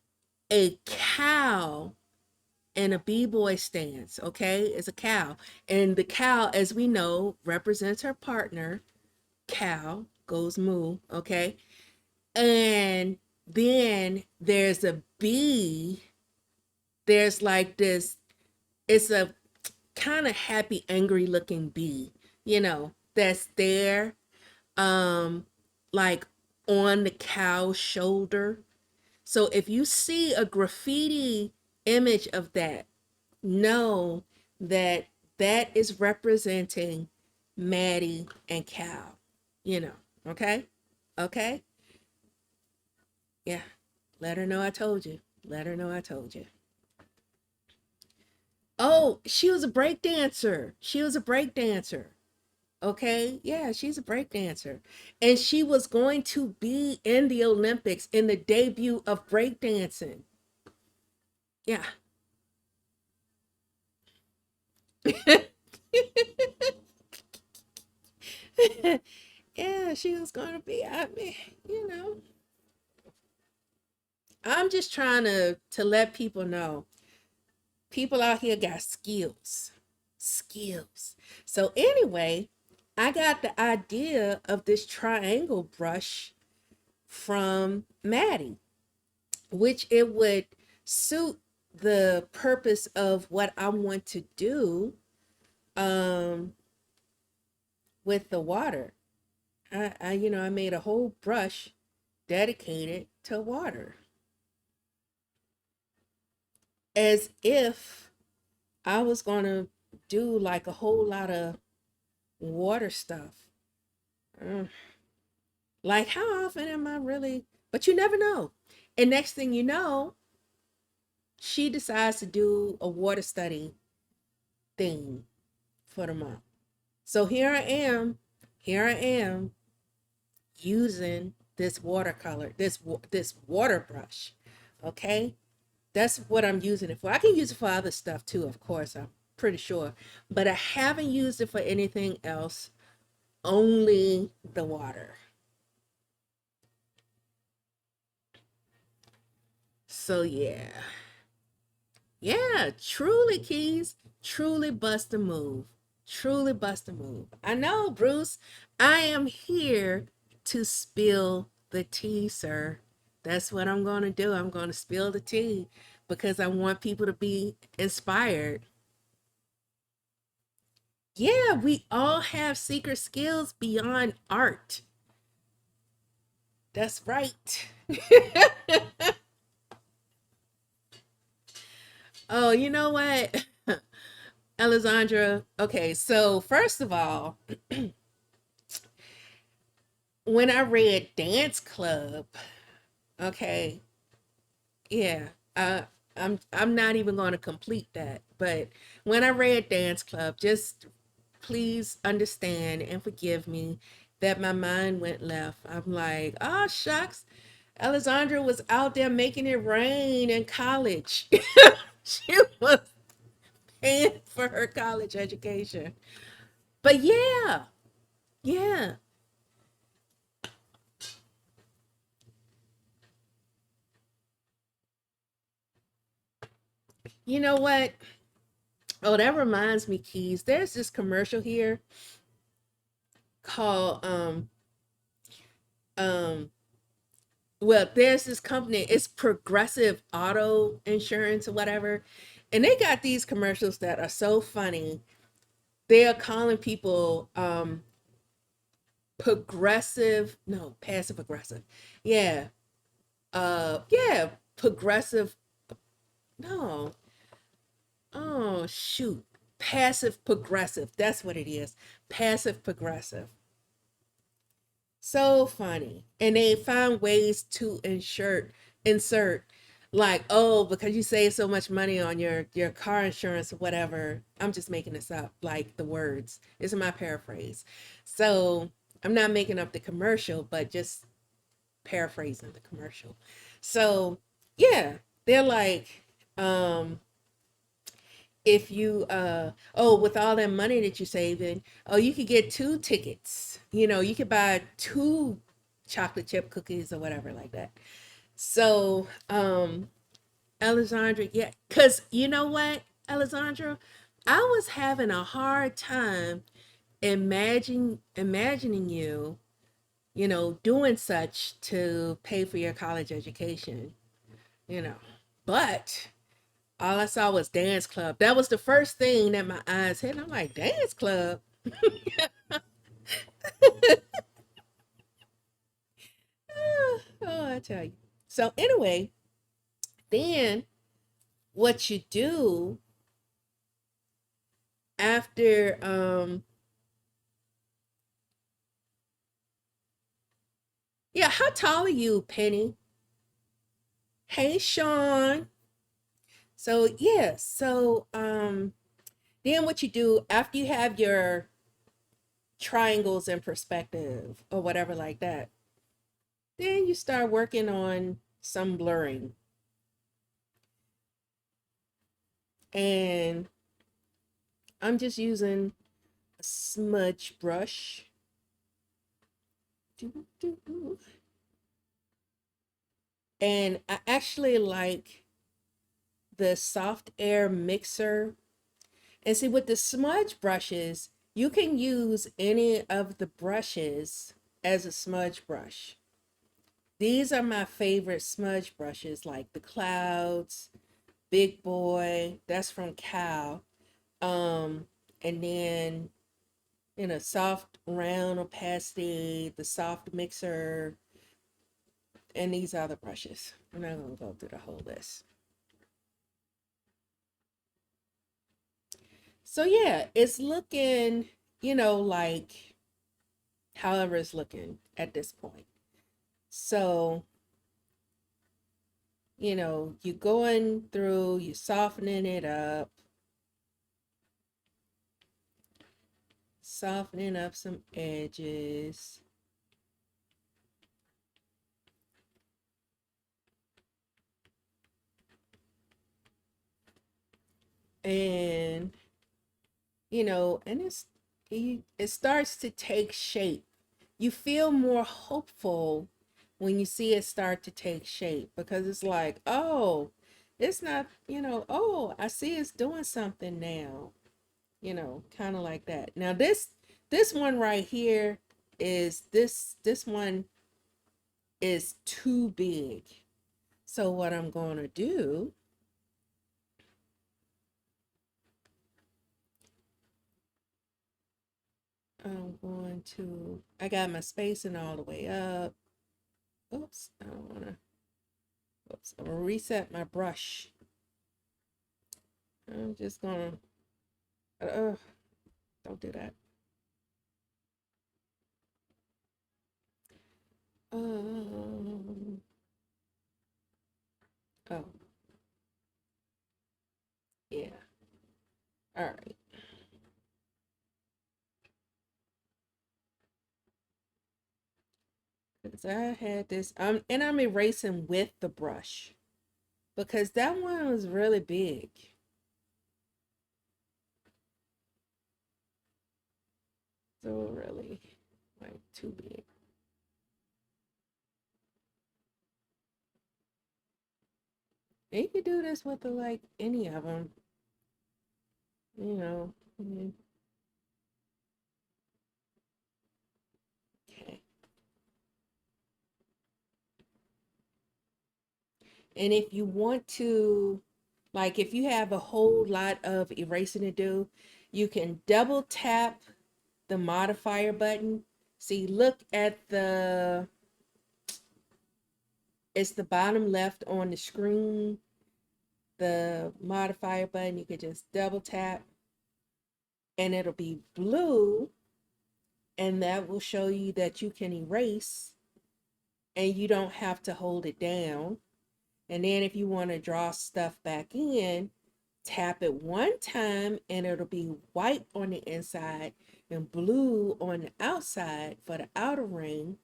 a cow and a b-boy stance, okay? It's a cow. And the cow, as we know, represents her partner. Cow goes moo, okay? And then there's a bee. There's like this, it's a kind of happy, angry looking bee, that's there, um, like on the cow's shoulder. So if you see a graffiti image of that, know that that is representing Maddie and Cal, you know, okay? Okay? Yeah. Let her know I told you. Let her know I told you. Oh, she was a break dancer. She was a break dancer. Okay. Yeah, she's a break dancer. And she was going to be in the Olympics in the debut of break dancing. Yeah. Yeah, she was going to be. I mean, you know, I'm just trying to let people know people out here got skills. Skills. So anyway, I got the idea of this triangle brush from Maddie, which it would suit the purpose of what I want to do um with the water. I made a whole brush dedicated to water, as if I was going to do like a whole lot of water stuff. Mm. Like, how often am I really? But you never know. And next thing you know, she decides to do a water study thing for the month. So here I am using this watercolor, this water brush. Okay, that's what I'm using it for. I can use it for other stuff too, of course. I'm pretty sure, but I haven't used it for anything else. Only the water. So yeah. Yeah, truly, Keys. Truly bust a move. Truly bust a move. I know, Bruce. I am here to spill the tea, sir. That's what I'm going to do. I'm going to spill the tea because I want people to be inspired. Yeah, we all have secret skills beyond art. That's right. Oh, you know what? Alessandra, okay, so first of all, when I read Dance Club, okay, yeah, I'm not even going to complete that. But when I read Dance Club, just please understand and forgive me that my mind went left. I'm like, oh shucks, Alessandra was out there making it rain in college. She was paying for her college education. But yeah, yeah. You know what? Oh, that reminds me, Keys. There's this commercial here called um well, there's this company, it's Progressive Auto Insurance or whatever. And they got these commercials that are so funny. They are calling people progressive, no, passive aggressive. Yeah. Yeah, progressive. No. Oh, shoot. Passive progressive. That's what it is. Passive progressive. So funny. And they found ways to insert like, oh, because you save so much money on your car insurance or whatever. I'm just making this up, like the words. This is my paraphrase. So I'm not making up the commercial, but just paraphrasing the commercial. So yeah, they're like, um, if you oh, with all that money that you're saving, oh, you could get two tickets. You could buy two chocolate chip cookies or whatever like that. So, Alexandra, yeah, because you know what, Alexandra, I was having a hard time imagining you, doing such to pay for your college education, you know. But all I saw was dance club. That was the first thing that my eyes hit. I'm like, dance club. Oh, I tell you. So anyway, then what you do after yeah, how tall are you, Penny? Hey, Sean. So yeah, then what you do after you have your triangles in perspective or whatever like that, then you start working on some blurring. And I'm just using a smudge brush. And I actually like the soft air mixer. And see, with the smudge brushes, you can use any of the brushes as a smudge brush. These are my favorite smudge brushes, like the Clouds, Big Boy, that's from Cal. And then soft round opacity, the soft mixer, and these other brushes. I'm not gonna go through the whole list. So yeah, it's looking, like however it's looking at this point. So, you're going through, you're softening it up, softening up some edges. And, and it starts to take shape. You feel more hopeful when you see it start to take shape because it's like, oh, it's not, oh, I see it's doing something now, kind of like that. Now this one right here is this one is too big. So what I'm going to do, I got my spacing all the way up. Oops, I don't want to, oops, I'm going to reset my brush. I'm just going to, don't do that. Um, oh, yeah. All right. Because I had this, and I'm erasing with the brush because that one was really big. So really, like too big. And you could do this with like any of them, you know. Okay. And if you want to, like, if you have a whole lot of erasing to do, you can double tap the modifier button. See, look at it's the bottom left on the screen, the modifier button. You could just double tap and it'll be blue, and that will show you that you can erase and you don't have to hold it down. And then if you want to draw stuff back in, tap it one time and it'll be white on the inside and blue on the outside for the outer ring.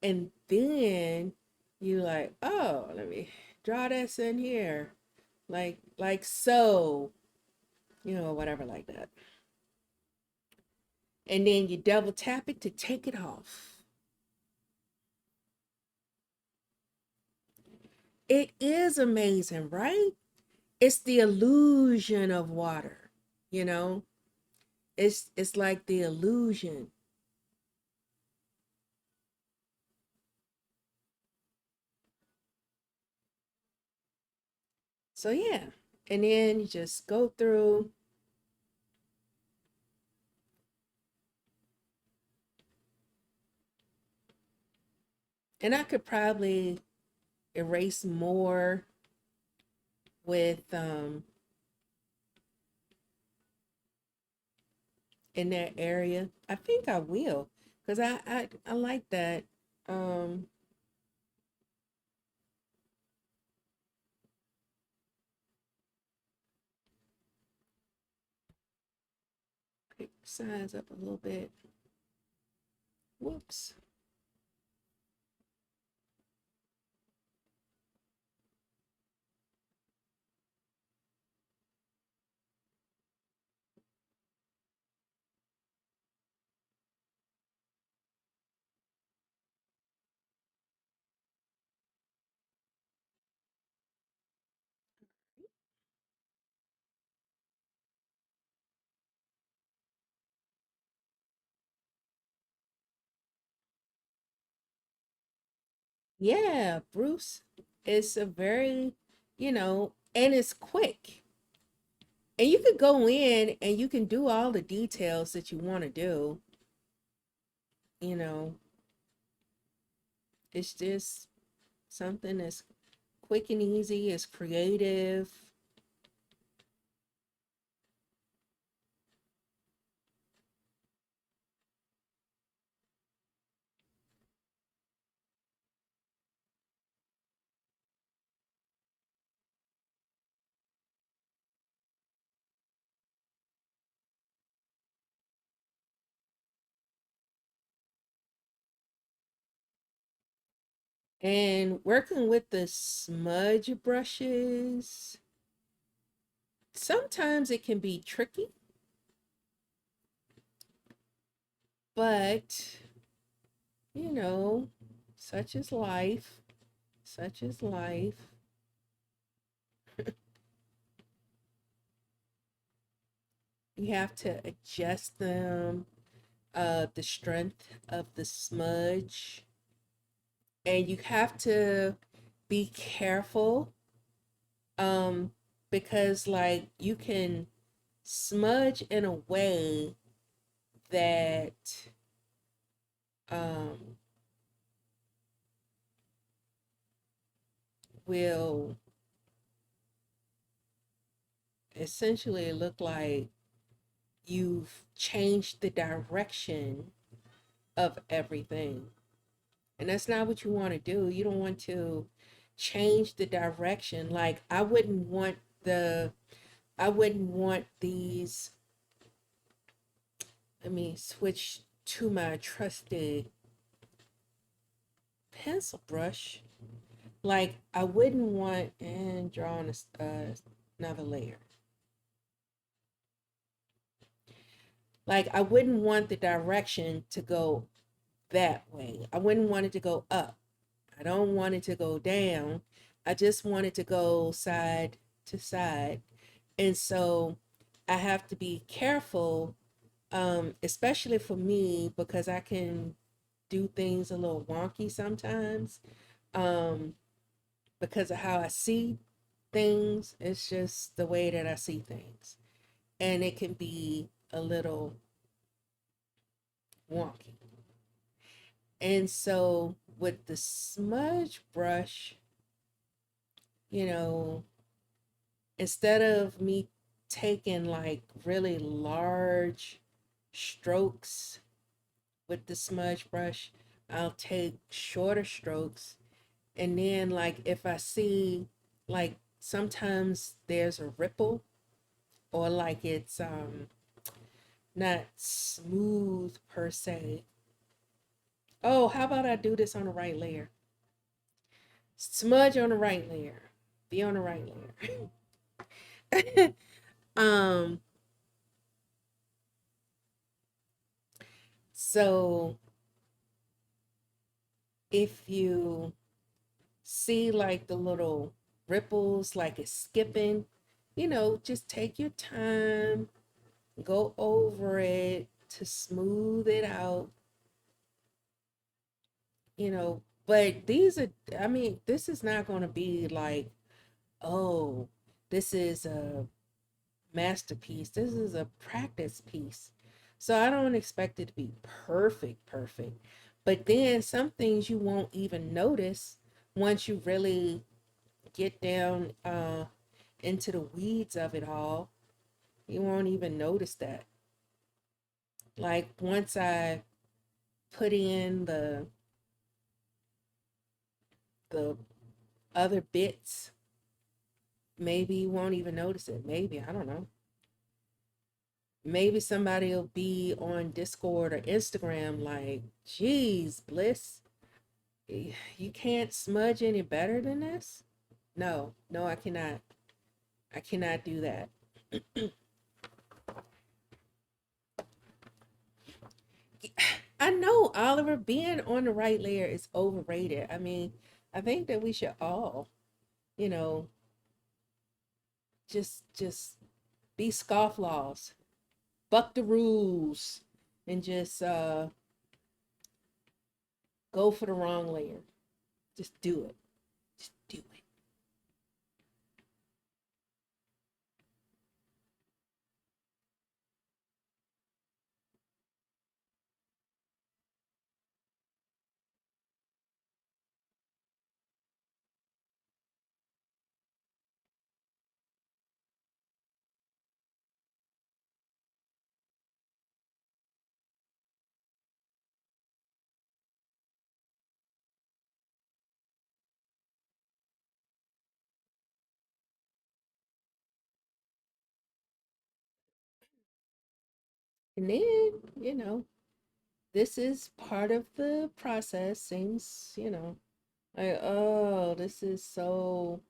And then you like, oh, let me draw this in here. Like so, whatever like that. And then you double tap it to take it off. It is amazing, right? It's the illusion of water, you know? It's like the illusion. So yeah. And then you just go through, and I could probably erase more with in that area. I think I will, because I like that. Um Pick size up a little bit. Whoops. Yeah, Bruce is a very, and it's quick. And you could go in and you can do all the details that you want to do. You know, it's just something that's quick and easy, it's creative. And working with the smudge brushes, sometimes it can be tricky, but you know, such is life. Such is life. You have to adjust them, the strength of the smudge, and you have to be careful, um, because like you can smudge in a way that um, will essentially look like you've changed the direction of everything. And that's not what you want to do. You don't want to change the direction. Like I wouldn't want these. Let me switch to my trusted pencil brush. Like I wouldn't want and draw on another layer. Like I wouldn't want the direction to go that way. I wouldn't want it to go up. I don't want it to go down. I just want it to go side to side. And so I have to be careful, especially for me, because I can do things a little wonky sometimes, um, because of how I see things. It's just the way that I see things. And it can be a little wonky. And so with the smudge brush, you know, instead of me taking like really large strokes with the smudge brush, I'll take shorter strokes. And then, like, if I see, like, sometimes there's a ripple or like it's not smooth per se, Oh, how about I do this on the right layer? Smudge on the right layer. Be on the right layer. um, so if you see like the little ripples, like it's skipping, just take your time, go over it to smooth it out, But these are, I mean, this is not going to be like, oh, this is a masterpiece. This is a practice piece. So I don't expect it to be perfect, perfect. But then some things you won't even notice once you really get down into the weeds of it all. You won't even notice that. Like once I put in the other bits, maybe you won't even notice it. Maybe, I don't know. Maybe somebody will be on Discord or Instagram like, geez, Bliss, you can't smudge any better than this? No, no, I cannot. I cannot do that. I know Oliver being on the right layer is overrated. I mean, I think that we should all, you know, just be scofflaws, buck the rules, and just go for the wrong layer. Just do it. Just do it. And then, this is part of the process. Seems, like, oh, this is so,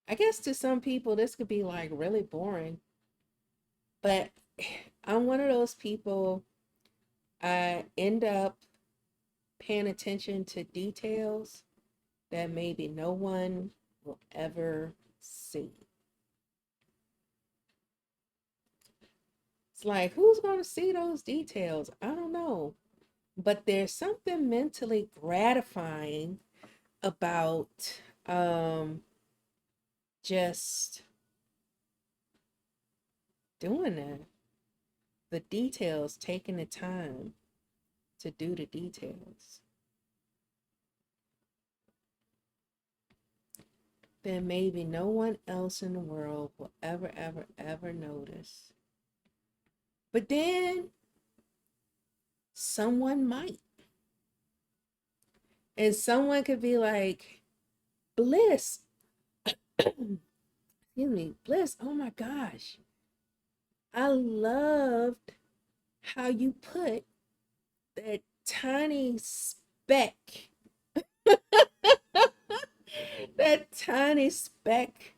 I guess to some people, this could be like really boring. But I'm one of those people, I end up paying attention to details that maybe no one will ever see. It's like, who's going to see those details? I don't know. But there's something mentally gratifying about just doing that. The details, taking the time to do the details. Then maybe no one else in the world will ever, ever, ever notice. But then someone might. And someone could be like, Bliss, excuse me, Bliss, oh my gosh. I loved how you put that tiny speck, that tiny speck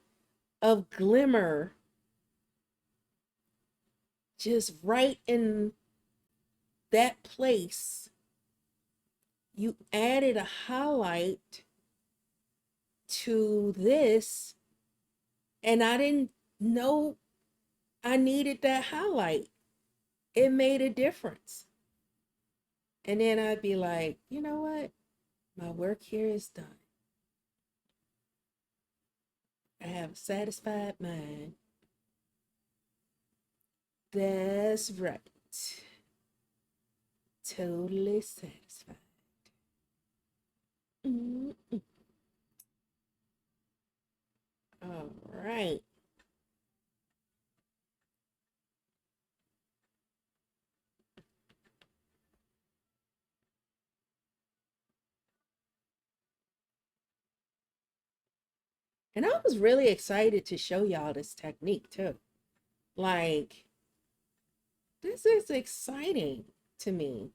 of glimmer just right in that place. You added a highlight to this, and I didn't know I needed that highlight. It made a difference. And then I'd be like, you know what? My work here is done. I have a satisfied mind. That's right. Totally satisfied. Mm-mm. All right. And I was really excited to show y'all this technique too. Like, this is exciting to me.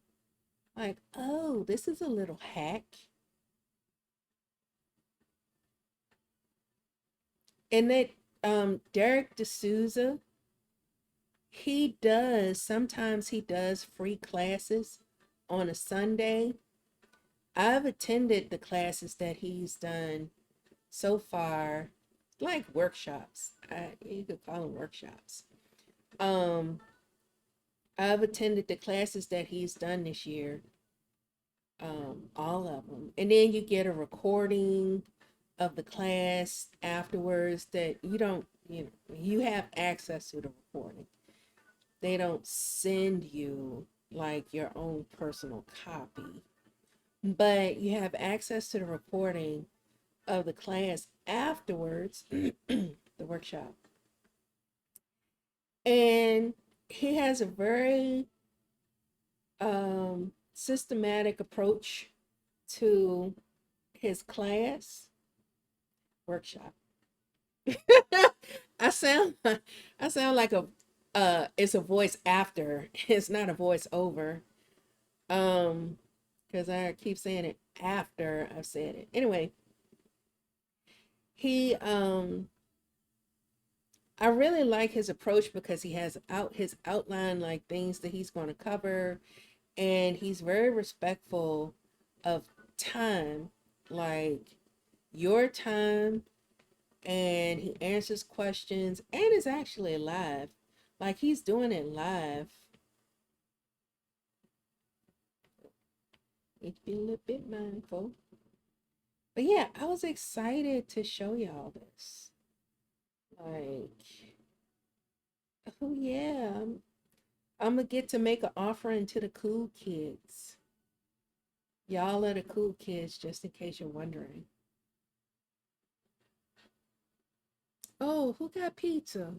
Like, oh, this is a little hack. And that Derek D'Souza, sometimes he does free classes on a Sunday. I've attended the classes that he's done so far, like workshops. You could call them workshops. Um, I've attended the classes that he's done this year, all of them. And then you get a recording of the class afterwards that you have access to the recording. They don't send you like your own personal copy, but you have access to the recording of the class afterwards, the workshop. And he has a very systematic approach to his class workshop. I sound I sound like a it's a voice after. It's not a voice over. Um because I keep saying it after I've said it. Anyway, he I really like his approach because he has out his outline like things that he's going to cover, and he's very respectful of time, like your time, and he answers questions and is actually live. Like he's doing it live. Need to be a little bit mindful. But yeah, I was excited to show y'all this. Like, oh yeah, I'm gonna get to make an offering to the cool kids. Y'all are the cool kids, just in case you're wondering. Oh, who got pizza?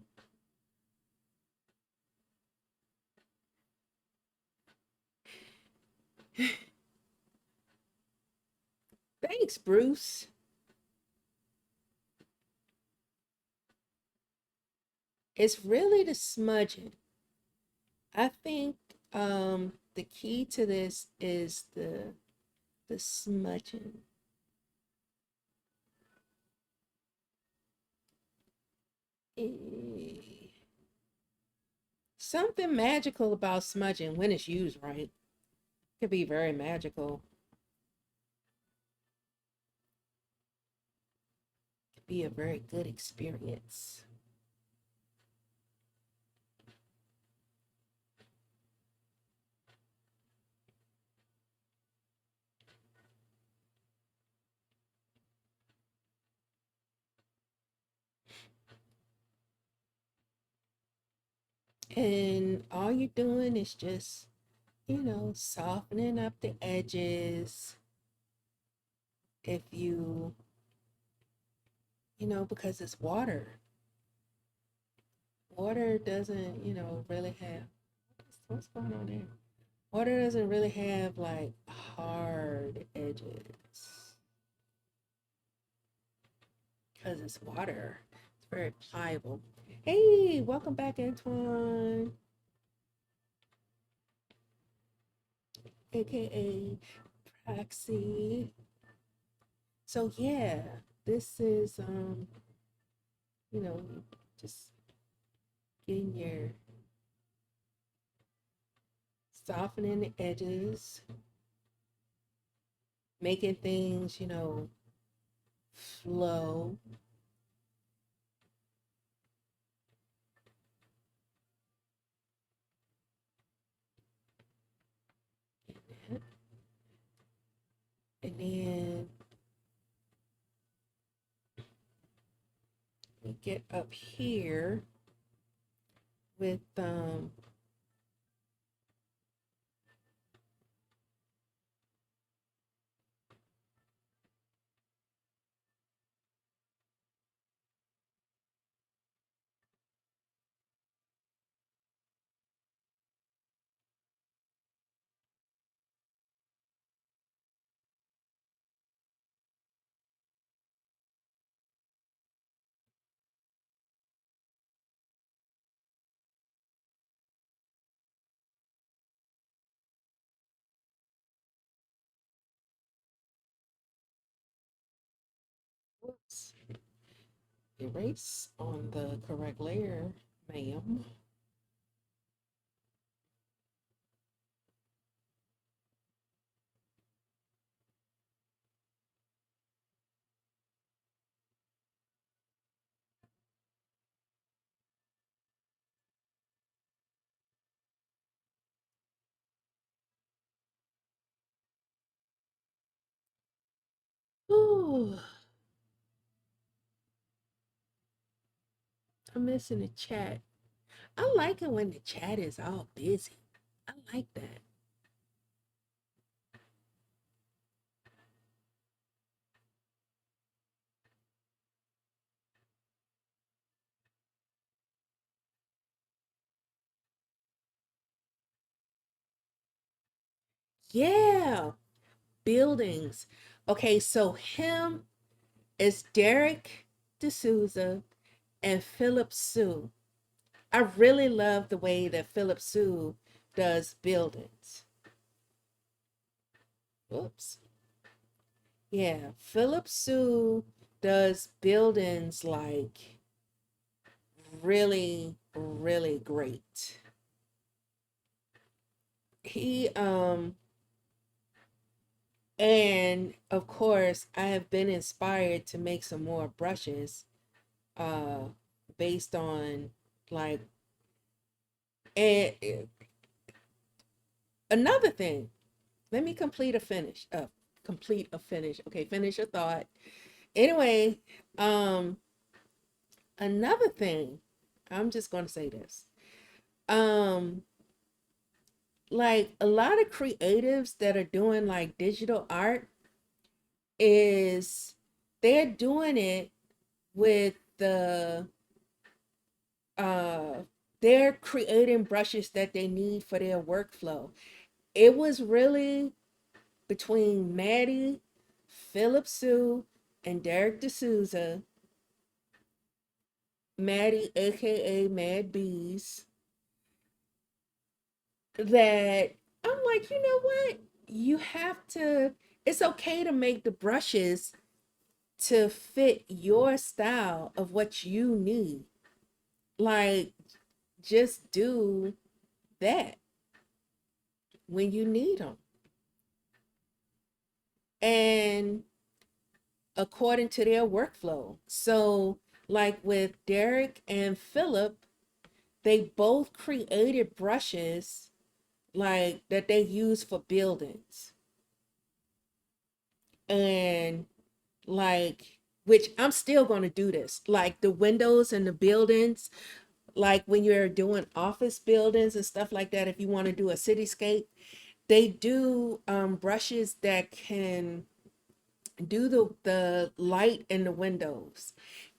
Thanks, Bruce. It's really the smudging. I think the key to this is the smudging. Eh, Something magical about smudging when it's used right. Could be very magical. Could be a very good experience. And all you're doing is just, softening up the edges. If because it's water. Water doesn't, really have, what's going on there? Water doesn't really have like hard edges because it's water. It's very pliable. Hey, welcome back, Antoine, aka Praxi. So yeah, this is you know, just getting your softening the edges, making things, flow. And then we get up here with Erase on the correct layer, ma'am. Ooh, I'm missing the chat. I like it when the chat is all busy. I like that. Yeah, buildings. Okay, so him is Derek D'Souza and Philip Sue. I really love the way that Philip Sue does buildings. Oops. Yeah, Philip Sue does buildings like really, really great. He and of course I have been inspired to make some more brushes uh based on like and another thing. Let me complete a finish. Okay, finish your thought. Anyway, um another thing, I'm just going to say this. Um like a lot of creatives that are doing like digital art is they're doing it with uh they're creating brushes that they need for their workflow. It was really between Maddie, Philip Sue, and Derek D'Souza, Maddie aka Mad Bees, that I'm like, you know what? You have to, it's okay to make the brushes to fit your style of what you need. Like, just do that when you need them. And according to their workflow. So, like with Derek and Philip, they both created brushes like that they use for buildings. And like which I'm still going to do this. Like the windows and the buildings, like when you're doing office buildings and stuff like that, if you want to do a cityscape, they do brushes that can do the light in the windows.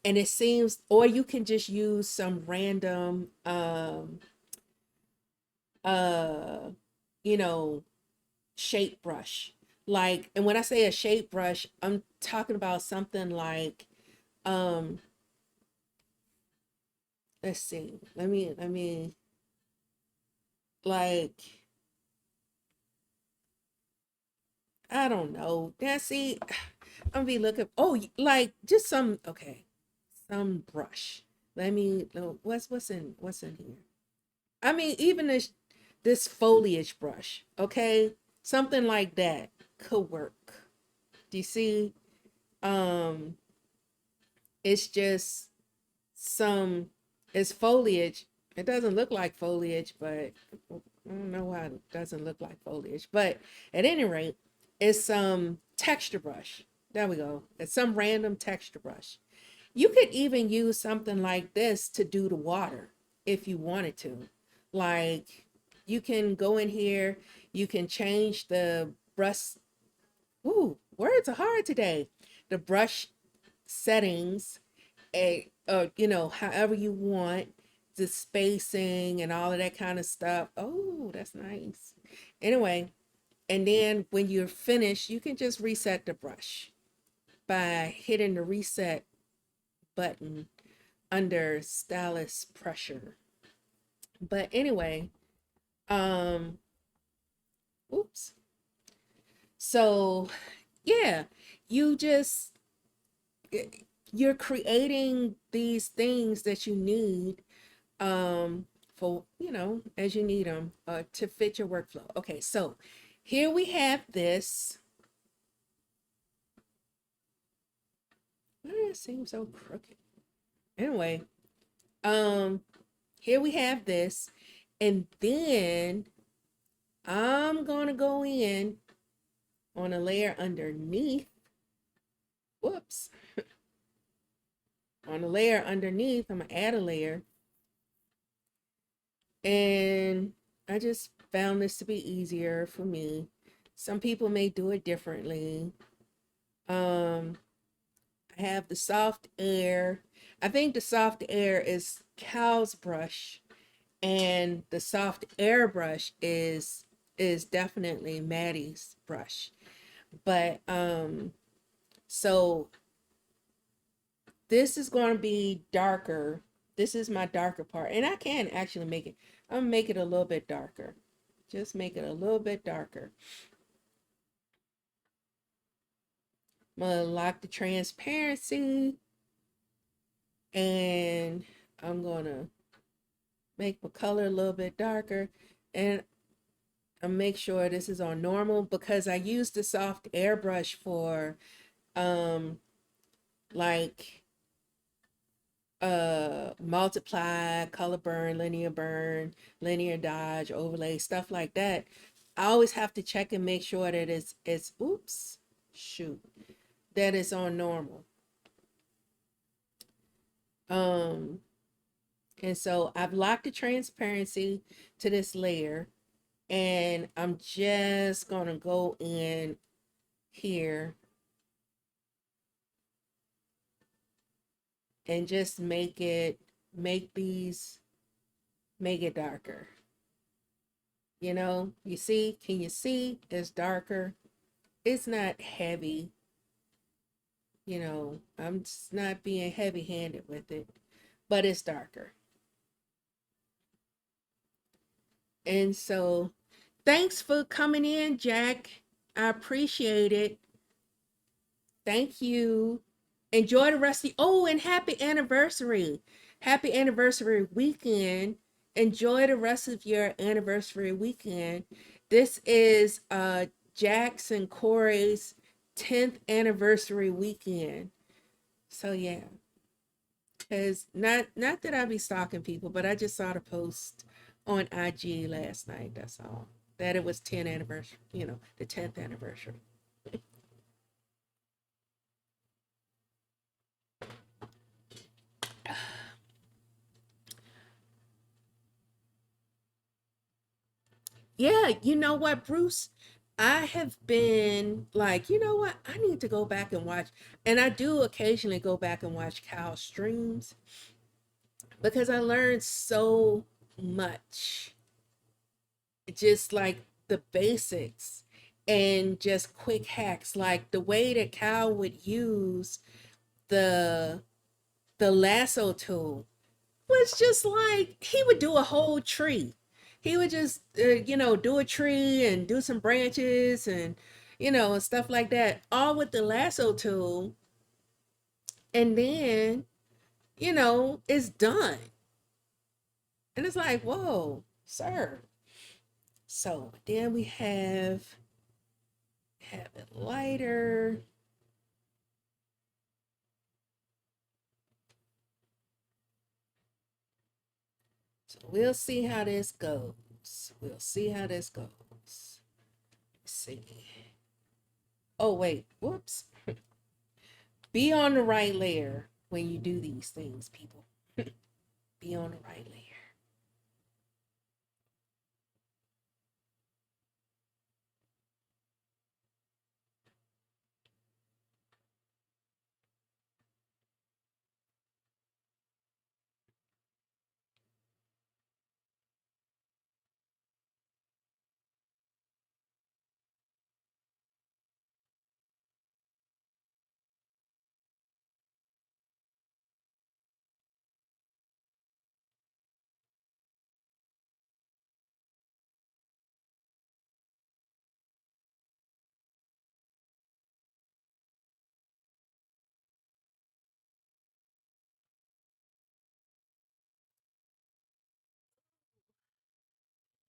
And it seems, or you can just use some random uh you know shape brush. Like, and when I say a shape brush, I'm talking about something like um let's see, let me like, I don't know. Now see, I'm be looking, oh, like just some, okay, some brush. Let me no, what's in here. I mean, even this foliage brush, okay? Something like that could work. Do you see? Um, it's just some, it's foliage. It doesn't look like foliage, but I don't know why it doesn't look like foliage. But at any rate, it's some texture brush. There we go. It's some random texture brush. You could even use something like this to do the water if you wanted to. Like, you can go in here, you can change the brush. Ooh, words are hard today. The brush settings, however you want, the spacing and all of that kind of stuff. Oh, that's nice. Anyway, and then when you're finished, you can just reset the brush by hitting the reset button under stylus pressure. But anyway, um, oops. So yeah, you just you're creating these things that you need for, as you need them to fit your workflow. Okay, so here we have this. Why does it seem so crooked? Anyway, um, here we have this, and then I'm gonna go in on a layer underneath. Whoops. On a layer underneath, I'm gonna add a layer. And I just found this to be easier for me. Some people may do it differently. Um, I have the soft air. I think the soft air is Cal's brush, and the soft air brush is definitely Maddie's brush. But so this is going to be darker. This is my darker part, and I can actually make it. I'm gonna make it a little bit darker. Just make it a little bit darker. I'm gonna lock the transparency, and I'm gonna make my color a little bit darker, and I'll make sure this is on normal because I use the soft airbrush for um like multiply, color burn, linear dodge, overlay, stuff like that. I always have to check and make sure that it's oops, shoot, that it's on normal. Um and so I've locked the transparency to this layer, and I'm just gonna go in here and just make these, make it darker. You see, can you see it's darker? It's not heavy. I'm just not being heavy handed with it, but it's darker. And so thanks for coming in, Jack. I appreciate it. Thank you. Enjoy the rest of oh, and happy anniversary. Happy anniversary weekend. Enjoy the rest of your anniversary weekend. This is Jackson Corey's 10th anniversary weekend. So yeah. Cause not that I be stalking people, but I just saw the post on IG last night, that's all. That it was 10th anniversary, the 10th anniversary. Yeah, you know what, Bruce? I have been like, you know what? I need to go back and watch. And I do occasionally go back and watch Cal streams because I learned so much. Just like the basics and just quick hacks, like the way that Cal would use the the lasso tool was just like he would do a whole tree. He would just, do a tree and do some branches and, and stuff like that, all with the lasso tool. And then, it's done. And it's like, whoa, sir. So then we have it lighter. So we'll see how this goes. We'll see how this goes. Let's see. Oh, wait. Whoops. Be on the right layer when you do these things, people. Be on the right layer.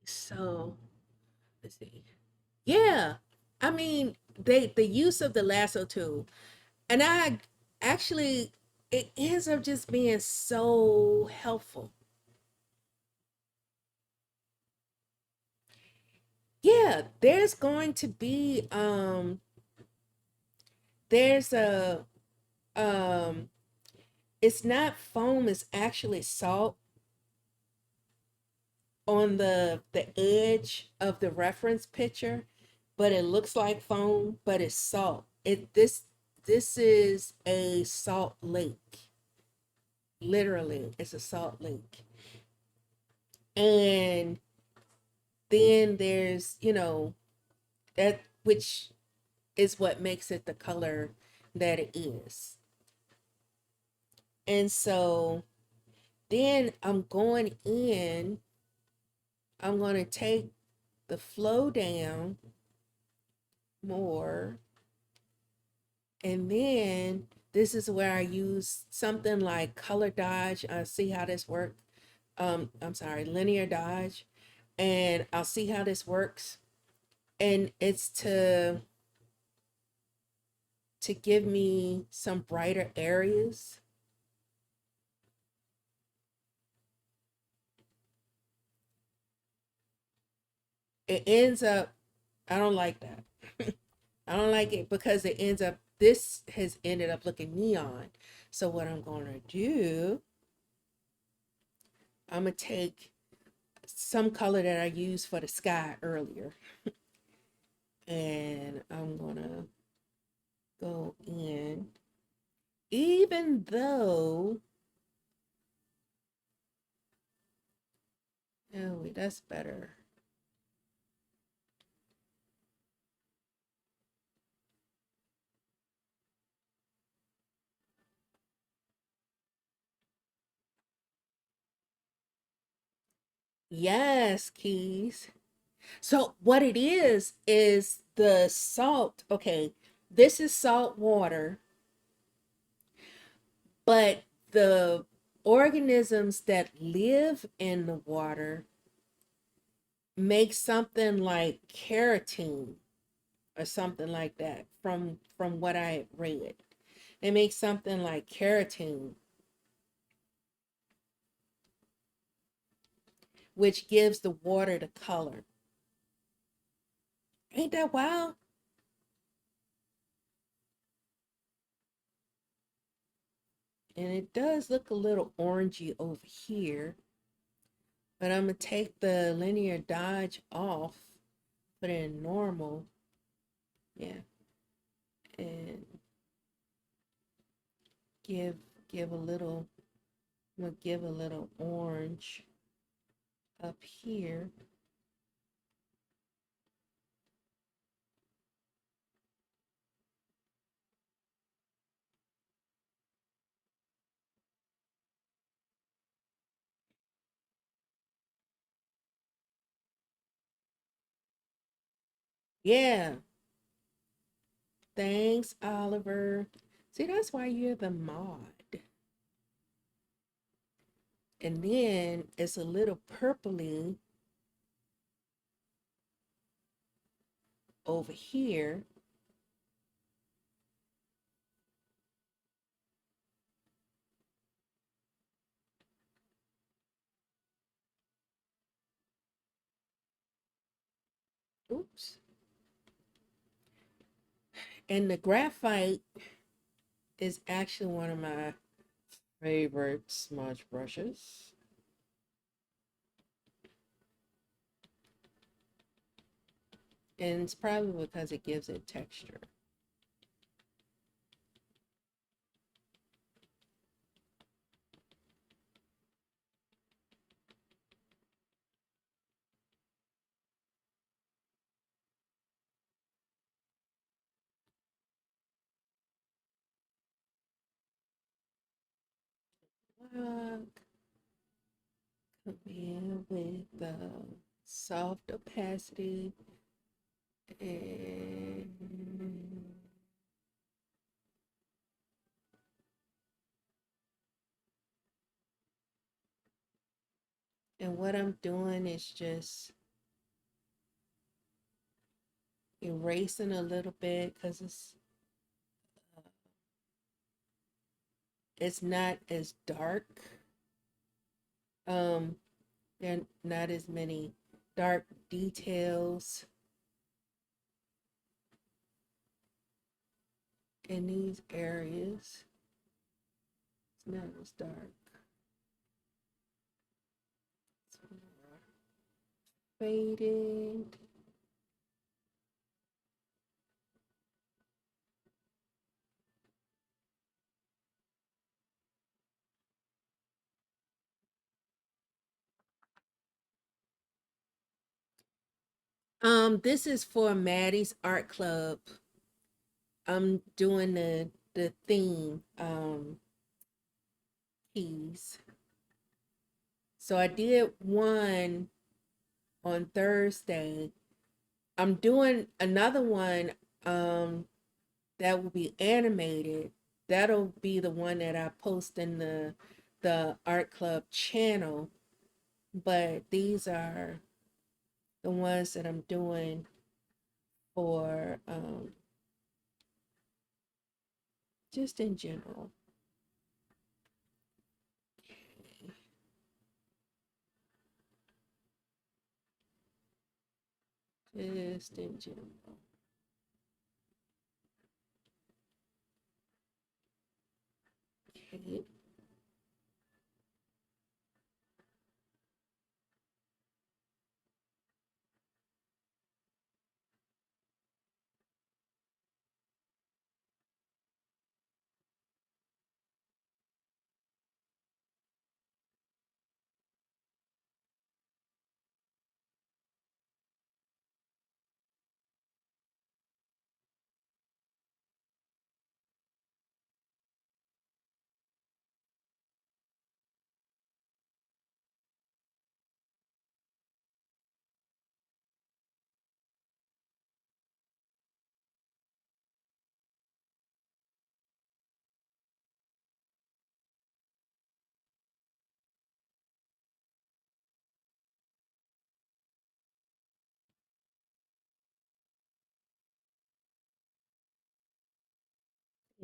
So let's see. Yeah, I mean, the use of the lasso tool, and I actually it ends up just being so helpful. Yeah, there's going to be there's a um it's not foam, it's actually salt on the edge of the reference picture, but it looks like foam, but it's salt. This is a salt lake. Literally, it's a salt lake. And then there's, that which is what makes it the color that it is. And so then I'm going to take the flow down more. And then this is where I use something like color dodge. See how this works. I'm sorry, linear dodge. And I'll see how this works. And it's to give me some brighter areas. It ends up, I don't like that. I don't like it because this has ended up looking neon. So what I'm going to do, I'm going to take some color that I used for the sky earlier, and I'm going to go in, even though, oh, wait, that's better. Yes, Keys. So what it is the salt. Okay, this is salt water, but the organisms that live in the water make something like keratin or something like that from what I read. They make something like keratin, which gives the water the color. Ain't that wild? And it does look a little orangey over here, but I'm gonna take the linear dodge off, put it in normal, yeah, and give give a little. I'm gonna give a little orange up here. Yeah, thanks, Oliver. See, that's why you're the mod. And then it's a little purpley over here. Oops. And the graphite is actually one of my favorite smudge brushes. And it's probably because it gives it texture. Come in with the soft opacity and what I'm doing is just erasing a little bit because it's not as dark. Um, there are not as many dark details in these areas. It's not as dark. It's more faded. This is for Maddie's Art Club. I'm doing the theme piece. So I did one on Thursday. I'm doing another one that will be animated. That'll be the one that I post in the art club channel. But these are the ones that I'm doing for just in general. Just in general. Okay.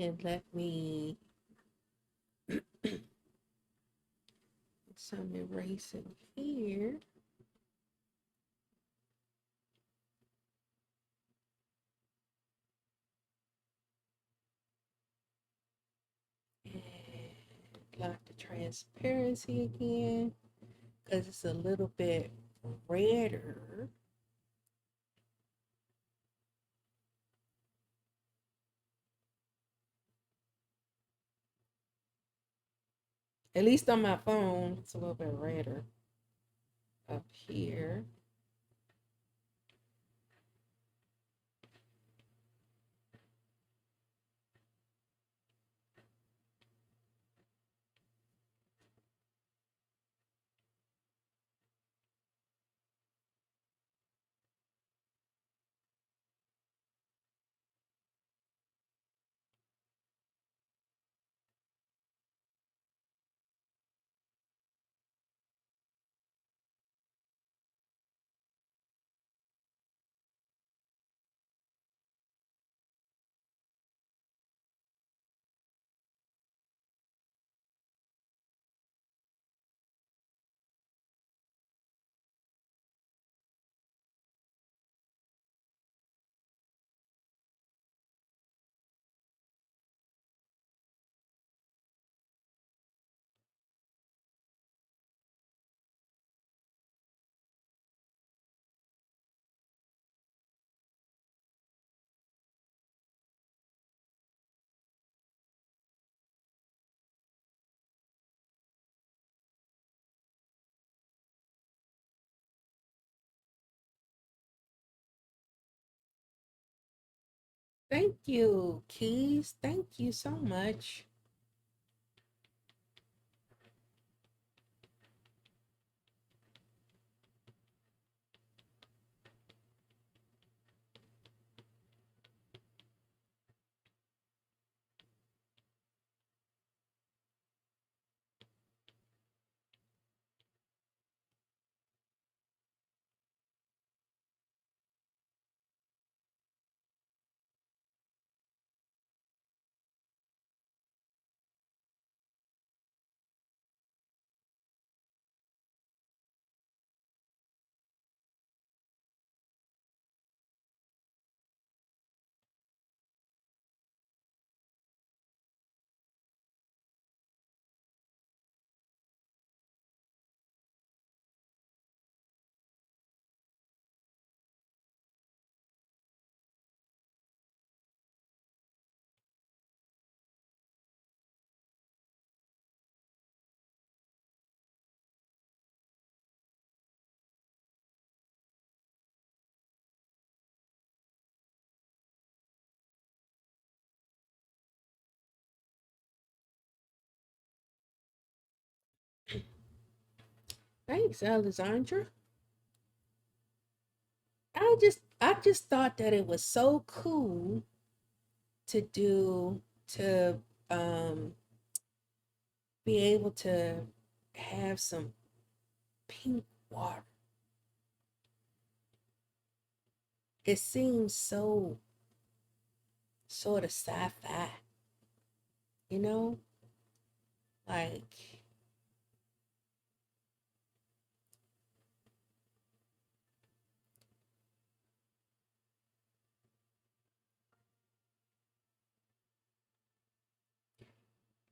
And let me some erasing here. And lock the transparency again because it's a little bit redder. At least on my phone, it's a little bit redder up here. Thank you, Keys. Thank you so much. Thanks, Alexandra. I just thought that it was so cool to do to um be able to have some pink water. It seems so sort of sci-fi, you know? Like,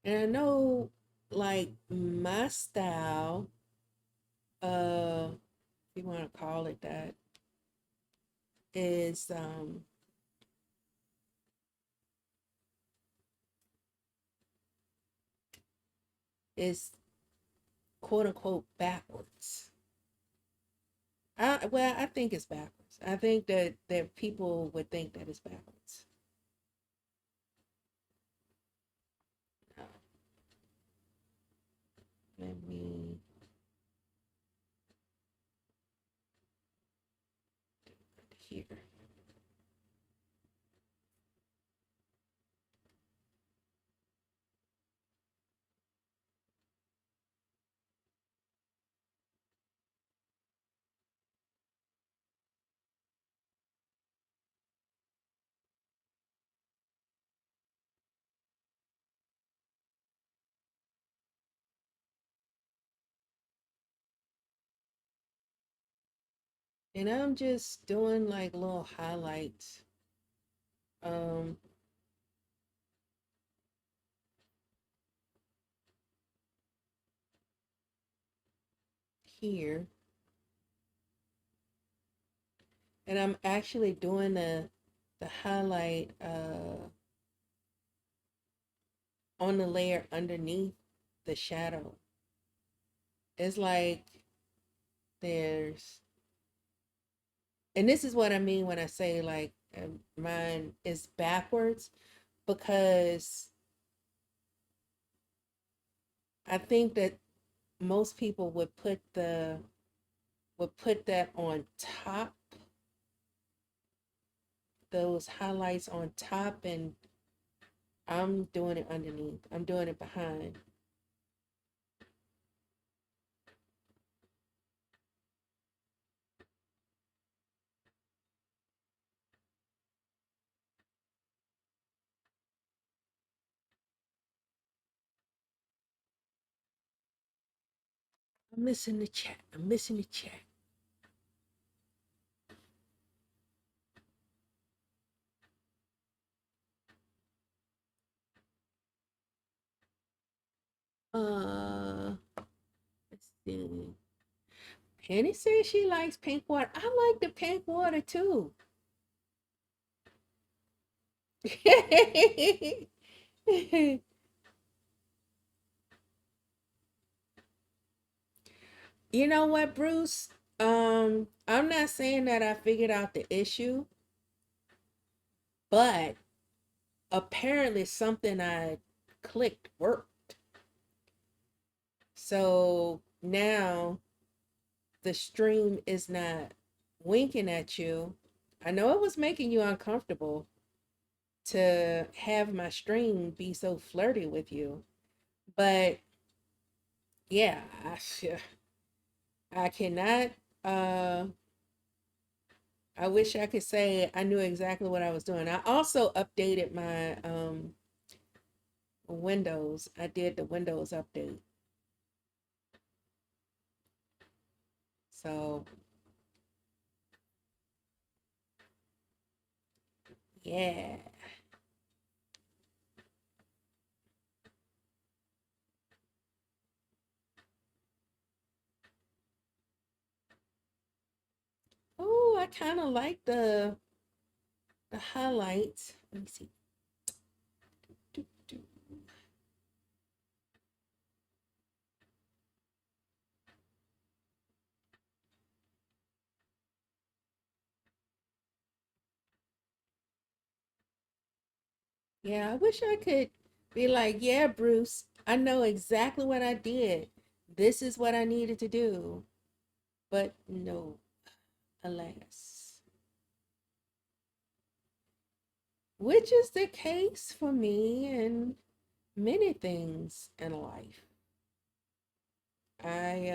and I know like my style, if you want to call it that, is is quote unquote backwards. I think it's backwards. I think that people would think that it's backwards. Uh, Let me here. And I'm just doing like little highlights um here. And I'm actually doing the highlight on the layer underneath the shadow. It's like there's, and this is what I mean when I say like mine is backwards, because I think that most people would put that on top, those highlights on top, and I'm doing it underneath. I'm doing it behind. I'm missing the chat. I'm missing the chat. Let's see. Penny says she likes pink water. I like the pink water too. You know what, Bruce? I'm not saying that I figured out the issue, but apparently something I clicked worked. So now the stream is not winking at you. I know it was making you uncomfortable to have my stream be so flirty with you, but yeah, I cannot uh I wish I could say I knew exactly what I was doing. I also updated my Windows. I did the Windows update. So, yeah. Oh, I kind of like the highlights. Let me see. Doo, doo. Yeah, I wish I could be like, yeah, Bruce, I know exactly what I did. This is what I needed to do. But no, alas. Which is the case for me and many things in life. I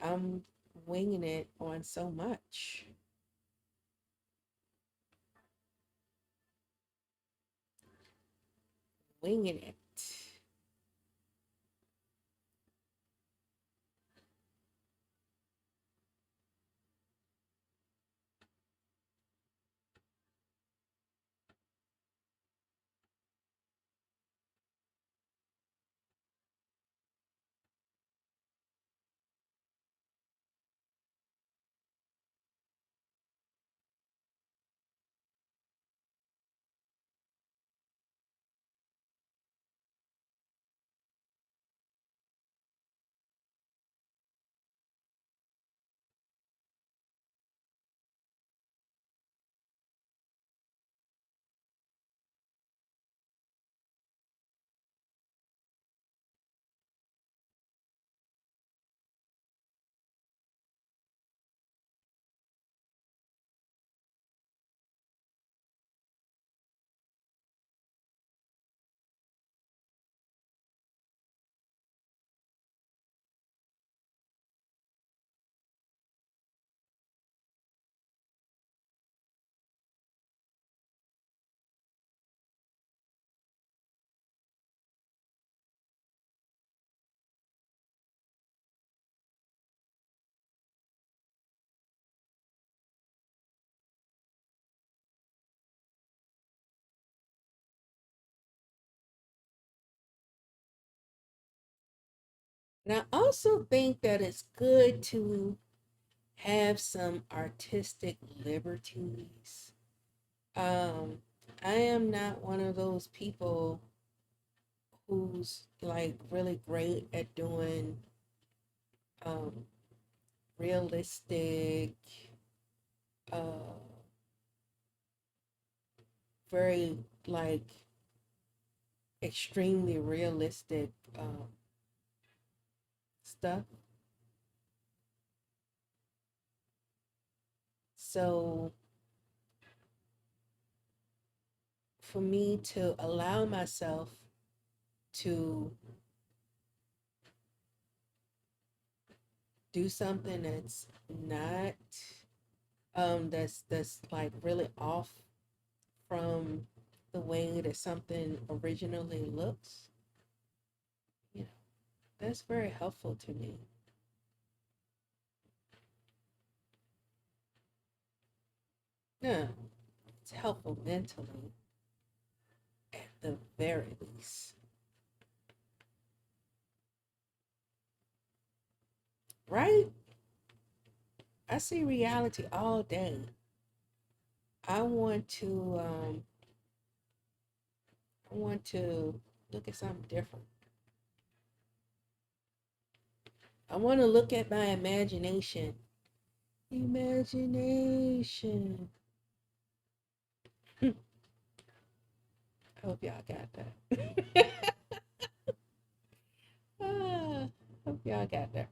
I'm winging it on so much. Winging it. And I also think that it's good to have some artistic liberties. Um, I am not one of those people who's like really great at doing um, realistic, uh, very like extremely realistic stuff. So for me to allow myself to do something that's not that's like really off from the way that something originally looks, you know, that's very helpful to me. Yeah, it's helpful mentally at the very least. Right? I see reality all day. I want to I want to look at something different. I want to look at my imagination. Imagination. I hope y'all got that. Ah, hope y'all got that.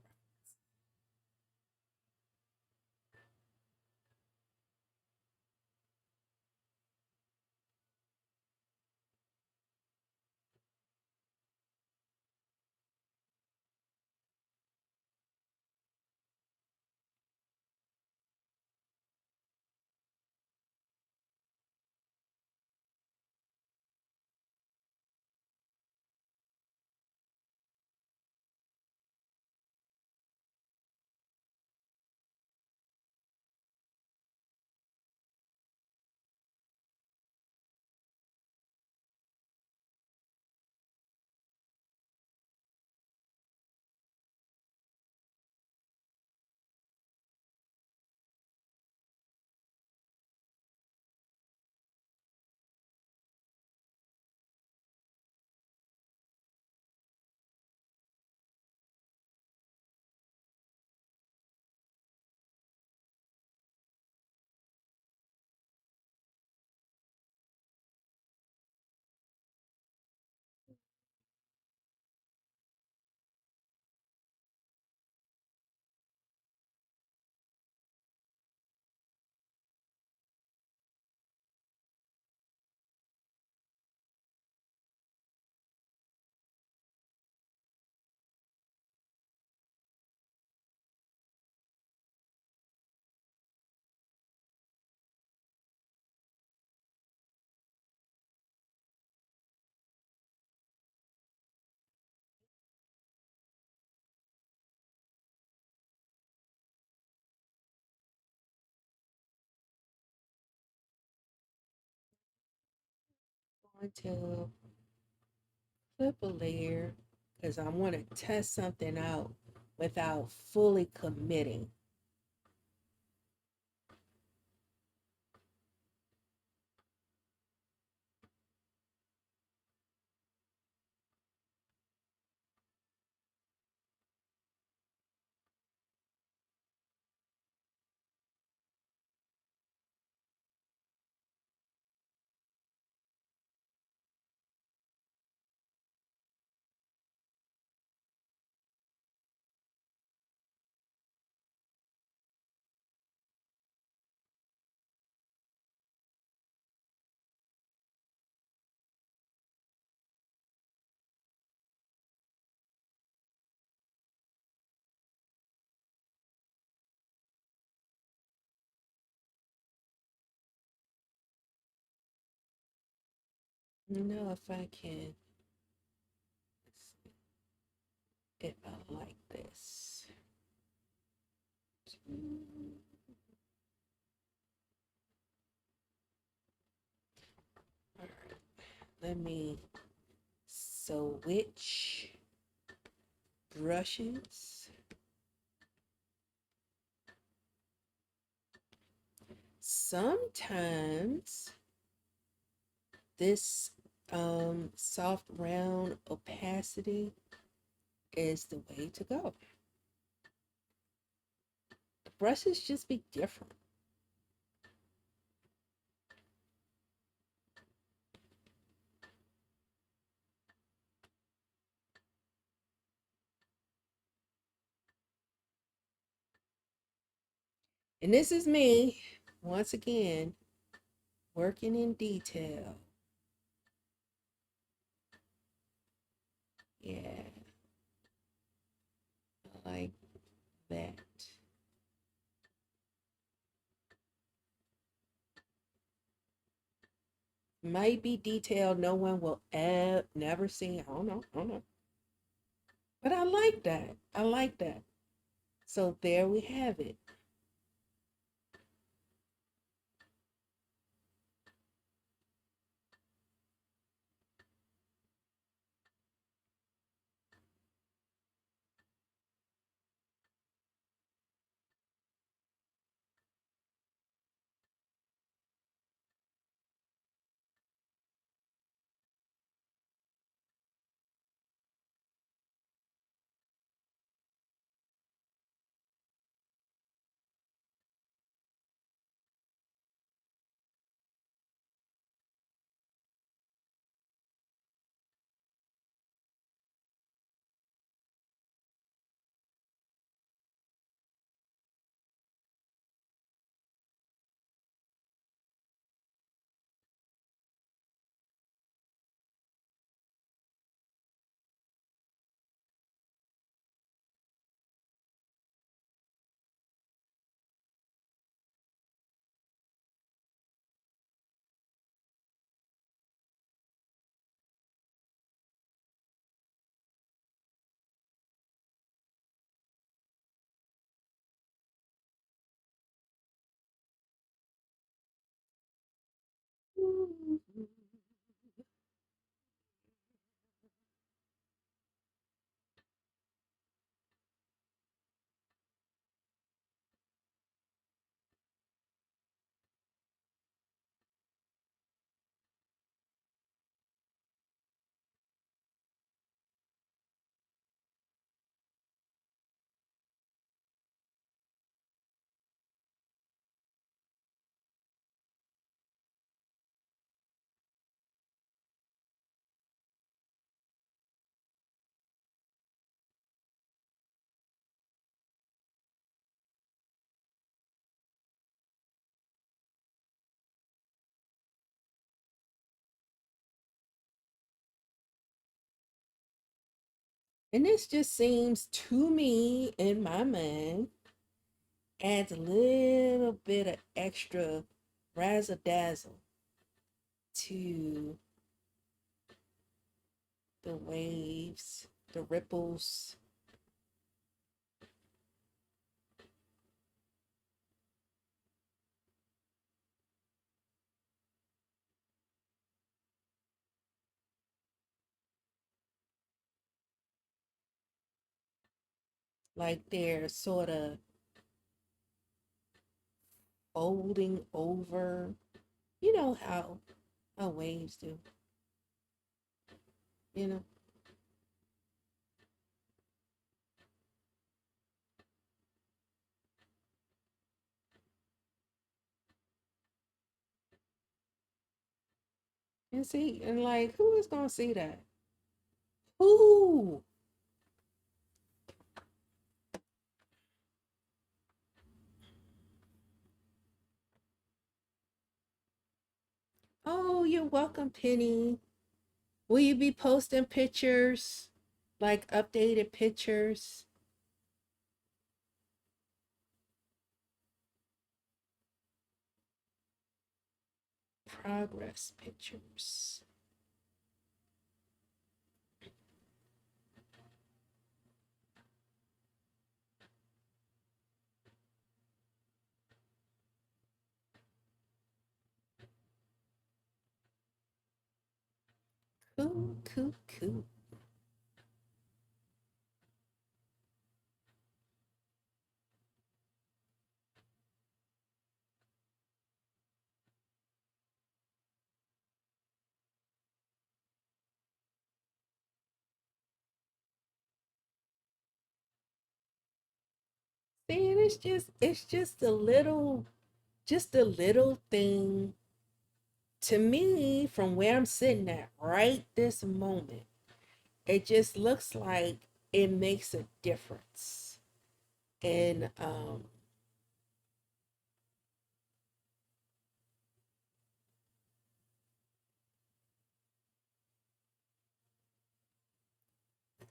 going to clip a layer because I want to test something out without fully committing. You know, if I can, if I like this. All right, let me switch brushes. Sometimes this soft round opacity is the way to go. The brushes just be different. And this is me, once again, working in detail. Yeah, I like that. Might be detail no one will never see. I don't know. I don't know. But I like that. I like that. So there we have it. And this just seems to me, in my mind, adds a little bit of extra razzle dazzle to the waves, the ripples. like they're sort of folding over. You know how waves do, you know. And see, and like, who is gonna see that? Who? Oh, you're welcome, Penny. Will you be posting pictures, like updated pictures, progress pictures? Cool, cool, cool. See, and it's just a little thing to me from where I'm sitting at right this moment. It just looks like it makes a difference. And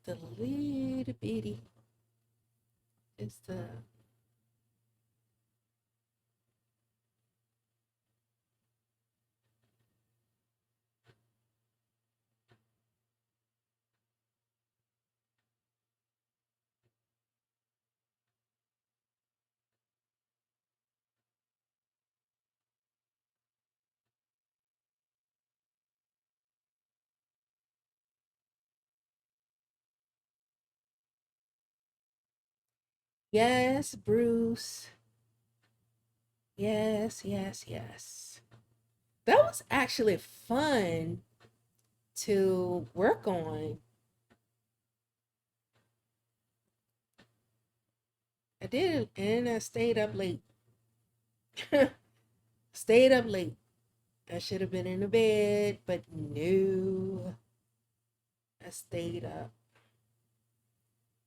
the little bitty is the yes, Bruce. Yes, yes, yes. That was actually fun to work on. I did, and I stayed up late. Stayed up late. I should have been in the bed, but no, I stayed up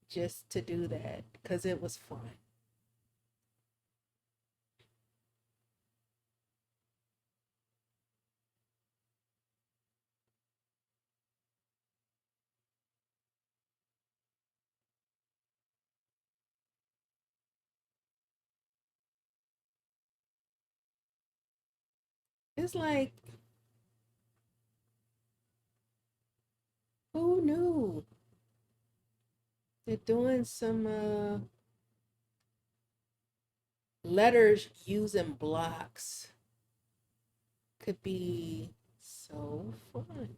just to do that because it was fun. It's like, who knew? They're doing some letters using blocks. Could be so fun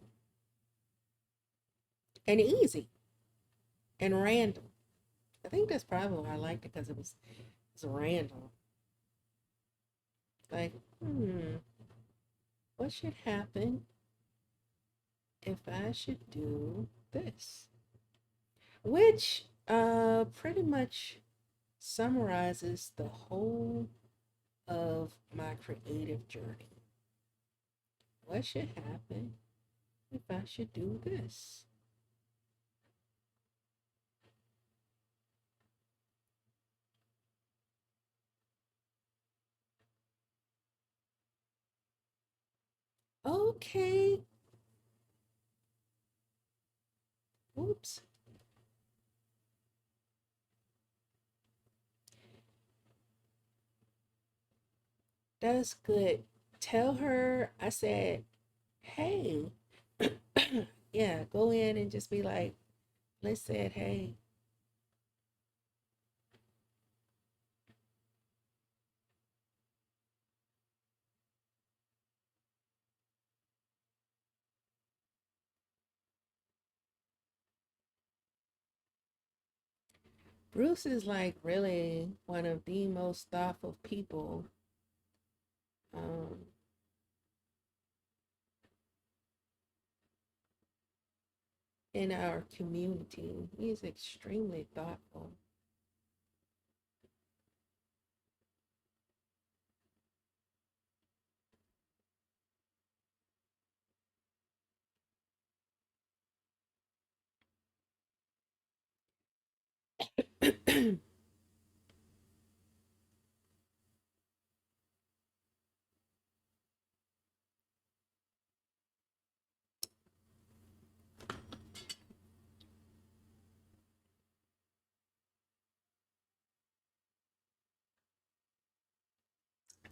and easy and random. I think that's probably why I liked it because it was random. Like, what should happen if I should do this? Which pretty much summarizes the whole of my creative journey. What should happen if I should do this? Okay. Oops. That's good. Tell her I said, hey, yeah, go in and just be like, let's say it, hey. Bruce is like really one of the most thoughtful people um, in our community. He's extremely thoughtful.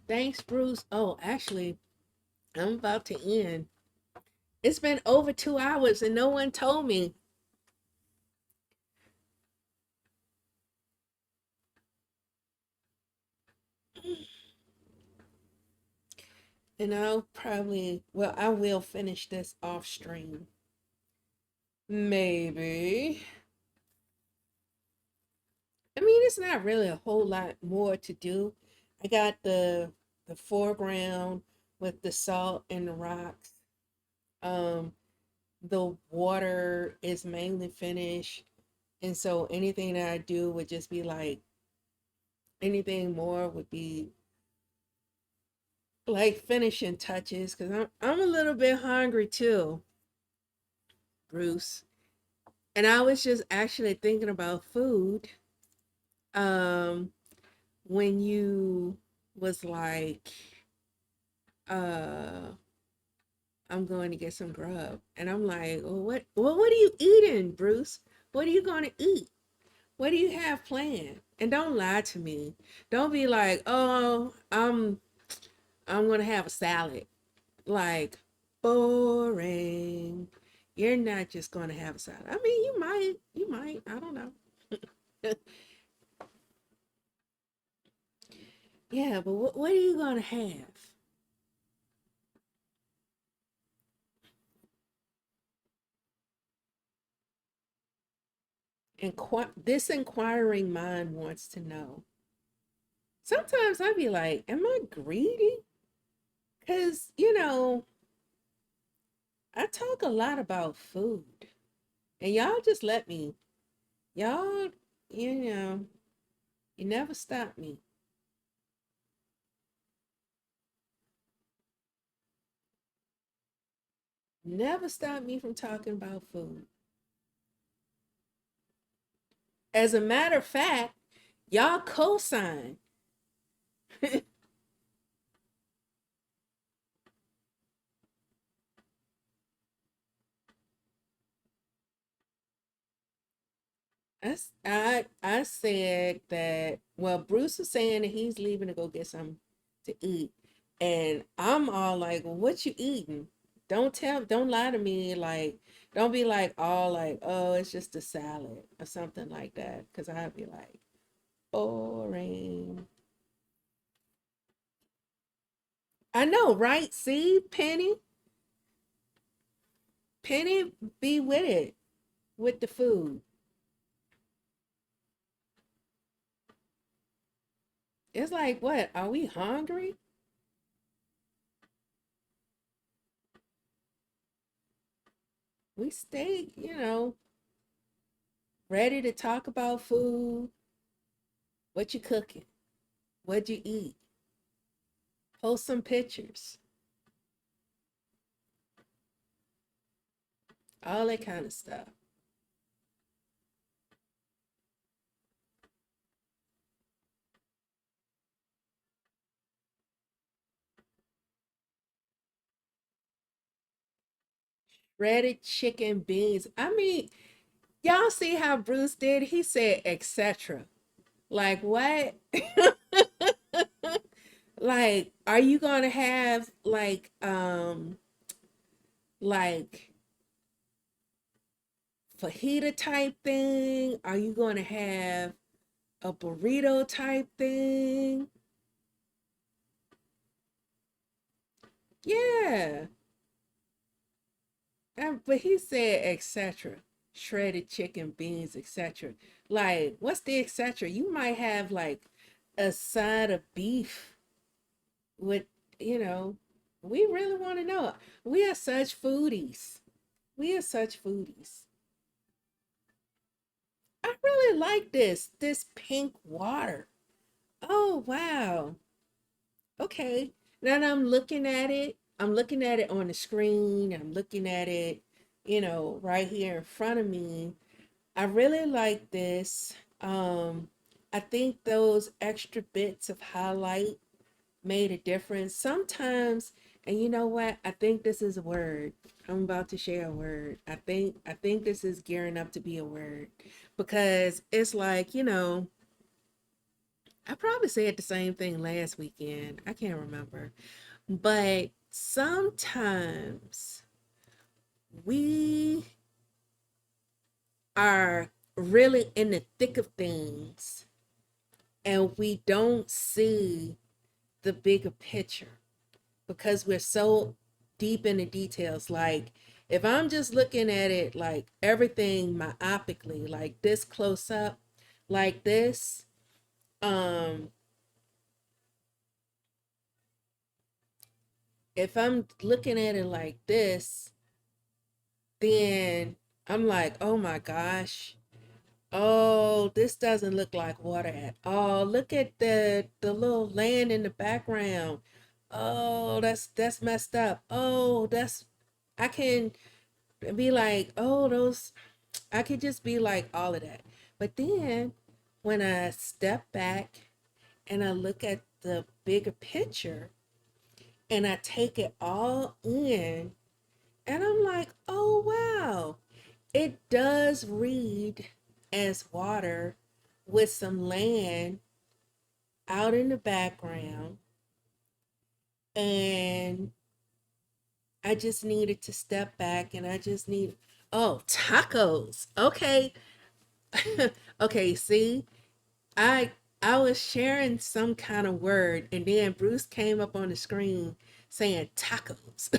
Thanks, Bruce. Oh, actually, I'm about to end. It's been over 2 hours and no one told me. And I will finish this off stream. Maybe. I mean, it's not really a whole lot more to do. I got the foreground with the salt and the rocks. Um, the water is mainly finished, and so anything that I do would just be like anything more would be like finishing touches because I'm a little bit hungry too, Bruce. And I was just actually thinking about food. Um, when you was like, uh, I'm going to get some grub. And I'm like, what are you eating, Bruce? What are you going to eat? What do you have planned? And don't lie to me. Don't be like, oh, I'm going to have a salad. Like, boring. You're not just going to have a salad. I mean, you might, I don't know. Yeah, but what are you going to have? This inquiring mind wants to know. Sometimes I'd be like, am I greedy? Because, I talk a lot about food. And y'all just let me, y'all, you know, you never stop me. Never stop me from talking about food. As a matter of fact, y'all co-sign. I said that, well, Bruce was saying that he's leaving to go get something to eat. And I'm all like, well, what you eating? Don't lie to me. Like, don't be like, all like, oh, it's just a salad or something like that. Cause I'd be like, boring. I know, right? See, Penny be with it, with the food. It's like, what? Are we hungry? We stay, ready to talk about food. What you cooking? What'd you eat? Post some pictures. All that kind of stuff. Shredded chicken beans. I mean, y'all see how Bruce did? He said, etc. Like, what? Like, are you gonna have like fajita type thing? Are you gonna have a burrito type thing? Yeah. But he said etc. Shredded chicken, beans, etc. Like, what's the etc.? You might have like a side of beef with, you know, we really want to know. We are such foodies. We are such foodies. I really like this pink water. Oh, wow. Okay. Now that I'm looking at it, I'm looking at it on the screen. I'm looking at it, right here in front of me. I really like this. I think those extra bits of highlight made a difference. Sometimes, and you know what? I think this is a word. I'm about to share a word. I think this is gearing up to be a word because it's like, I probably said the same thing last weekend. I can't remember. But sometimes we are really in the thick of things and we don't see the bigger picture because we're so deep in the details. Like, if I'm just looking at it like everything myopically, like this close up, like this, um, if I'm looking at it like this, then I'm like, oh my gosh, oh, this doesn't look like water at all. Look at the little land in the background. Oh, that's messed up. Oh, that's I can be like, oh, those I could just be like all of that. But then when I step back and I look at the bigger picture and I take it all in and I'm like, oh wow, it does read as water with some land out in the background. And I just needed to step back and I just need, oh, tacos. Okay. Okay, see, I I was sharing some kind of word and then Bruce came up on the screen saying tacos.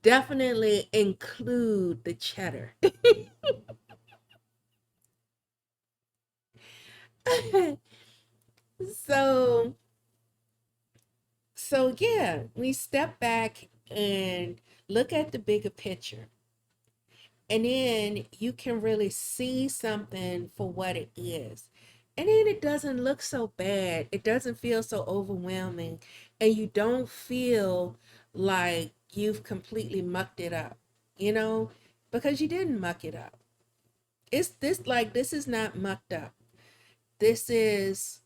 Definitely include the cheddar. so so yeah, we step back and look at the bigger picture. And then you can really see something for what it is. And then it doesn't look so bad. It doesn't feel so overwhelming. And you don't feel like you've completely mucked it up, you know, because you didn't muck it up. This is not mucked up. This is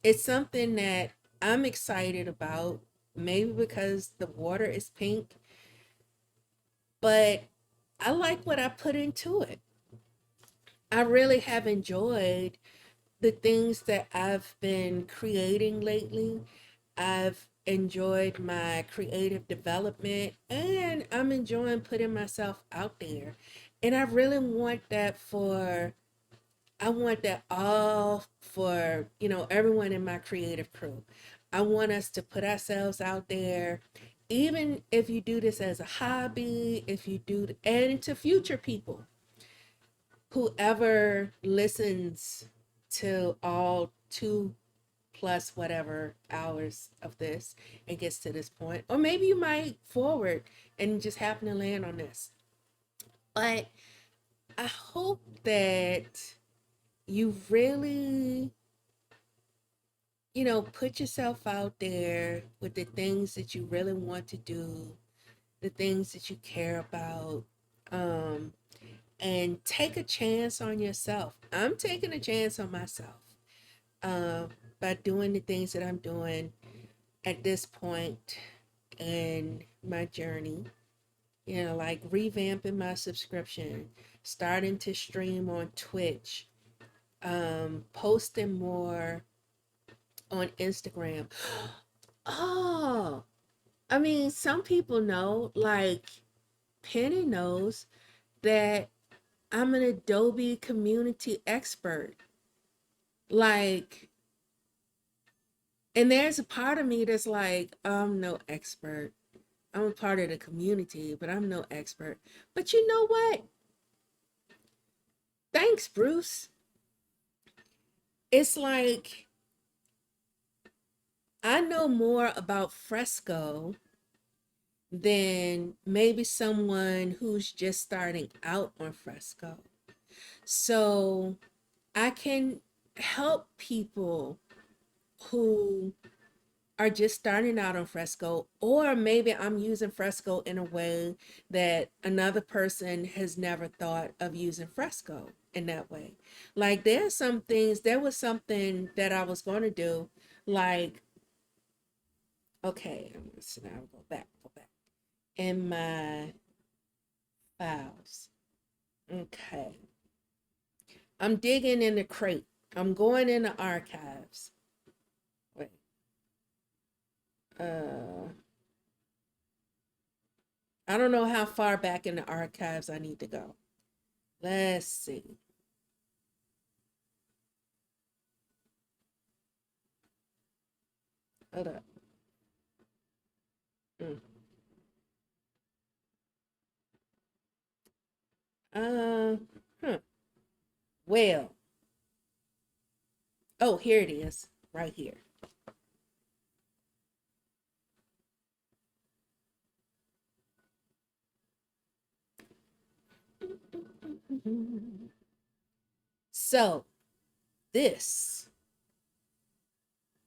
it's something that I'm excited about, maybe because the water is pink, but I like what I put into it. I really have enjoyed the things that I've been creating lately. I've enjoyed my creative development and I'm enjoying putting myself out there. And I really want that I want that all for, everyone in my creative crew. I want us to put ourselves out there, even if you do this as a hobby, if you do, and to future people, whoever listens to all 2+ whatever hours of this and gets to this point, or maybe you might forward and just happen to land on this. But I hope that you really, put yourself out there with the things that you really want to do, the things that you care about, um, and take a chance on yourself. I'm taking a chance on myself uh, by doing the things that I'm doing at this point in my journey. Like revamping my subscription, starting to stream on Twitch, posting more on Instagram. Oh, I mean, some people know, like Penny knows that I'm an Adobe community expert. Like, and there's a part of me that's like, I'm no expert. I'm a part of the community, but I'm no expert. But you know what? Thanks, Bruce. It's like I know more about fresco than maybe someone who's just starting out on fresco. So I can help people who are just starting out on fresco, or maybe I'm using fresco in a way that another person has never thought of using fresco in that way. Like there's some things, there was something that I was going to do, like, okay, so now I'll go back in my files. Okay, I'm digging in the crate. I'm going in the archives. Wait, uh, I don't know how far back in the archives I need to go. Let's see. Hold up. Mm. Uh, huh. Well, oh, here it is, right here. So, this,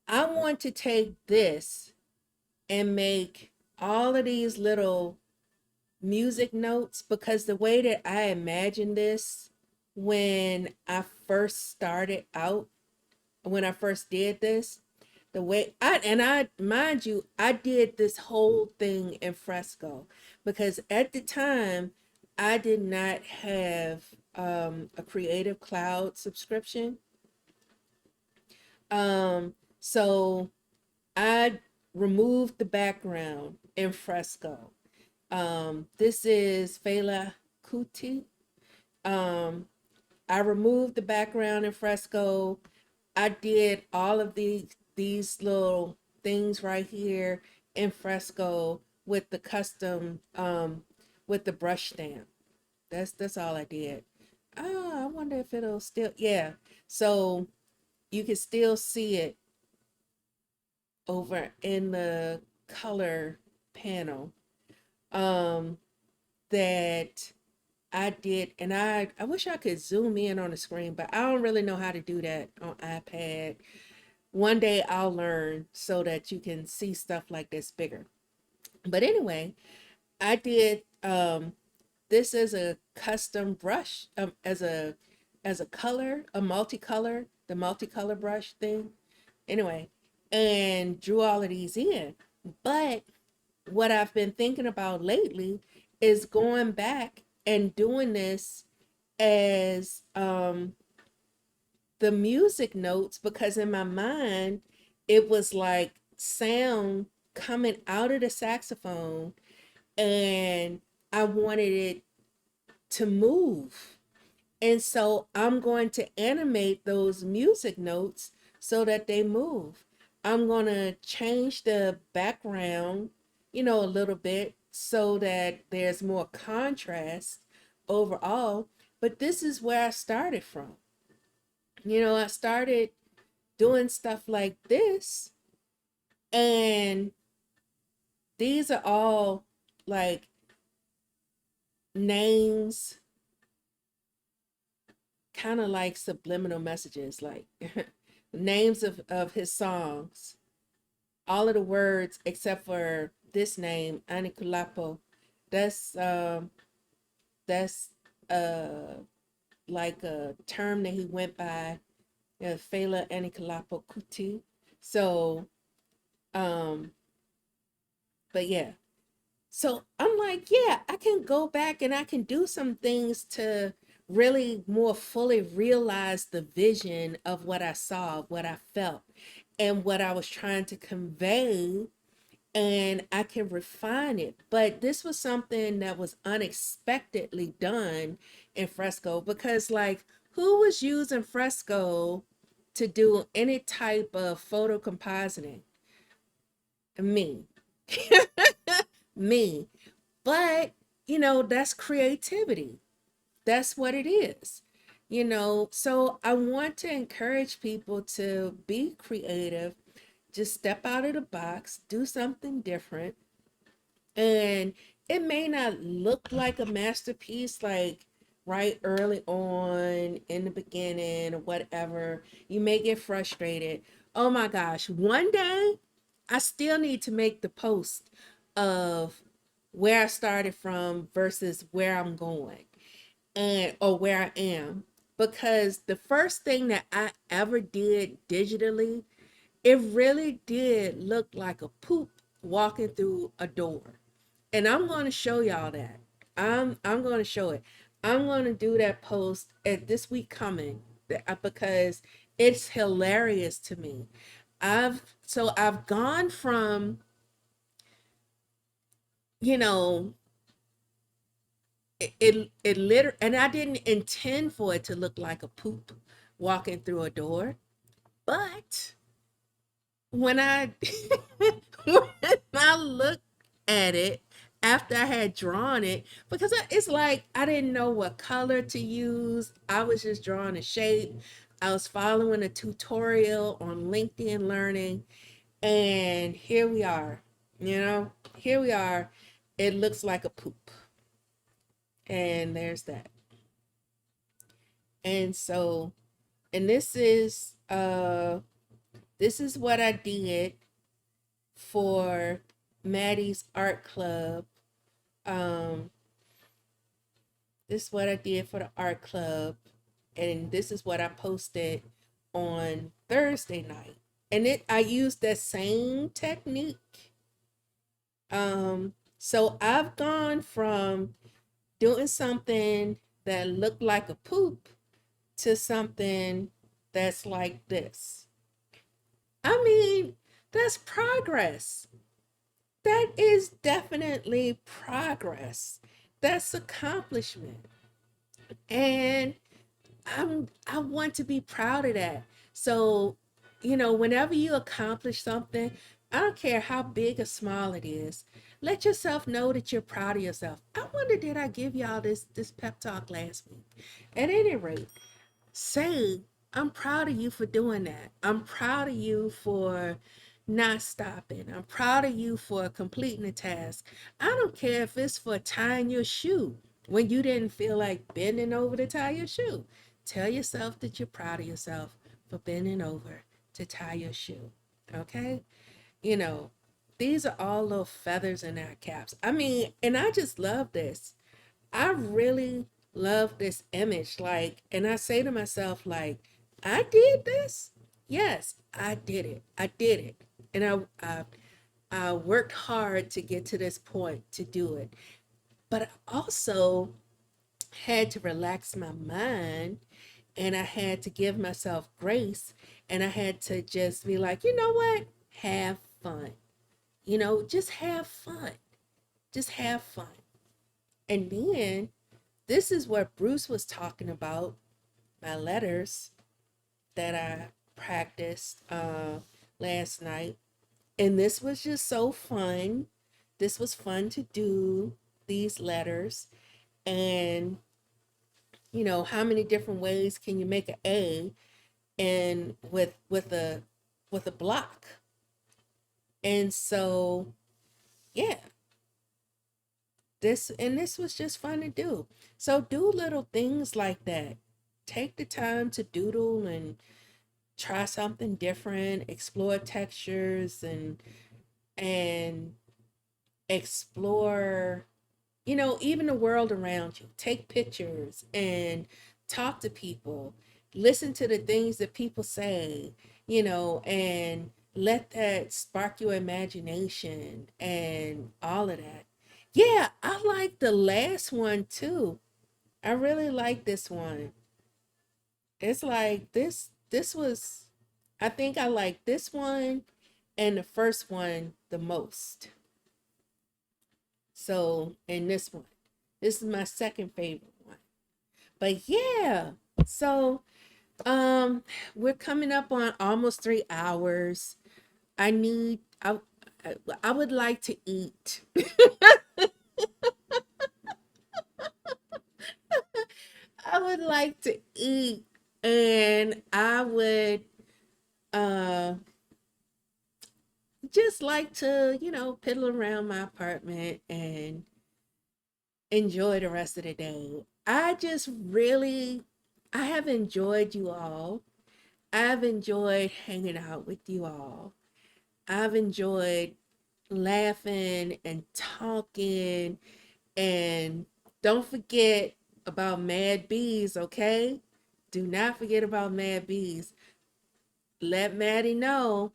I want to take this and make all of these little music notes, because the way that I imagine this when I first started out, when I first did this, the way I mind you, I did this whole thing in fresco because at the time I did not have a Creative Cloud subscription. So I removed the background in fresco. This is Fela Kuti. Um, I removed the background in fresco. I did all of these little things right here in fresco with the custom with the brush stamp. That's all I did. Oh, I wonder if it'll still, yeah. So you can still see it over in the color panel. Um that I did, and I wish I could zoom in on the screen, but I don't really know how to do that on iPad. One day I'll learn so that you can see stuff like this bigger. But anyway, I did this is a custom brush, as a color, a multicolor, the multicolor brush thing. Anyway, and drew all of these in. But what I've been thinking about lately is going back and doing this as the music notes, because in my mind it was like sound coming out of the saxophone, and I wanted it to move. And so I'm going to animate those music notes so that they move. I'm going to change the background, a little bit so that there's more contrast overall. But this is where I started from. I started doing stuff like this, and these are all like names, kind of like subliminal messages, like names of his songs. All of the words except for this name, Anikulapo. That's that's uh like a term that he went by, Fela Anikulapo Kuti. So um but yeah. So I'm like, yeah, I can go back and I can do some things to really more fully realize the vision of what I saw, what I felt, and what I was trying to convey, and I can refine it. But this was something that was unexpectedly done in fresco, because like, who was using fresco to do any type of photo compositing? Me. me. But, that's creativity. That's what it is. So I want to encourage people to be creative, just step out of the box, do something different. And it may not look like a masterpiece, like right early on in the beginning or whatever. You may get frustrated. Oh my gosh, one day I still need to make the post of where I started from versus where I'm going, and or where I am, because the first thing that I ever did digitally, it really did look like a poop walking through a door. And I'm going to show y'all that. I'm going to show it. I'm going to do that post at this week coming, because it's hilarious to me. I've gone from, you know, it literally, and I didn't intend for it to look like a poop walking through a door, but when I when I looked at it after I had drawn it, because it's like I didn't know what color to use. I was just drawing a shape. I was following a tutorial on LinkedIn Learning, and here we are. Here we are. It looks like a poop, and there's that. And so, and this is what I did for Maddie's art club. Um, this is what I did for the art club, and this is what I posted on Thursday night. And I used that same technique. So I've gone from doing something that looked like a poop to something that's like this. I mean, that's progress. That is definitely progress. That's accomplishment. And I want to be proud of that. So, whenever you accomplish something, I don't care how big or small it is, let yourself know that you're proud of yourself. I wonder, did I give y'all this pep talk last week? At any rate, say, I'm proud of you for doing that. I'm proud of you for not stopping. I'm proud of you for completing a task. I don't care if it's for tying your shoe when you didn't feel like bending over to tie your shoe. Tell yourself that you're proud of yourself for bending over to tie your shoe. Okay? You know, these are all little feathers in our caps. I mean, and I just love this. I really love this image. Like, and I say to myself, like, I did this. Yes, I did it. I did it. And I worked hard to get to this point to do it. But I also had to relax my mind, and I had to give myself grace, and I had to just be like, you know what? Have fun. Just have fun. Just have fun. And then this is what Bruce was talking about, my letters that I practiced last night. And this was just so fun. This was fun to do these letters. And, how many different ways can you make an A and with a block? And so, yeah, this was just fun to do. So do little things like that. Take the time to doodle and try something different, explore textures, and explore, even the world around you. Take pictures and talk to people. Listen to the things that people say, and let that spark your imagination and all of that. Yeah, I like the last one too. I really like this one. It's like this was, I think I like this one and the first one the most. So, and this one. This is my second favorite one. But yeah. So, we're coming up on almost 3 hours. I need I I would like to eat. I would like to eat, and I would uh just like to, piddle around my apartment and enjoy the rest of the day. I have enjoyed you all. I've enjoyed hanging out with you all. I've enjoyed laughing and talking. And don't forget about Mad Bees, okay? Do not forget about Mad Bees. Let Maddie know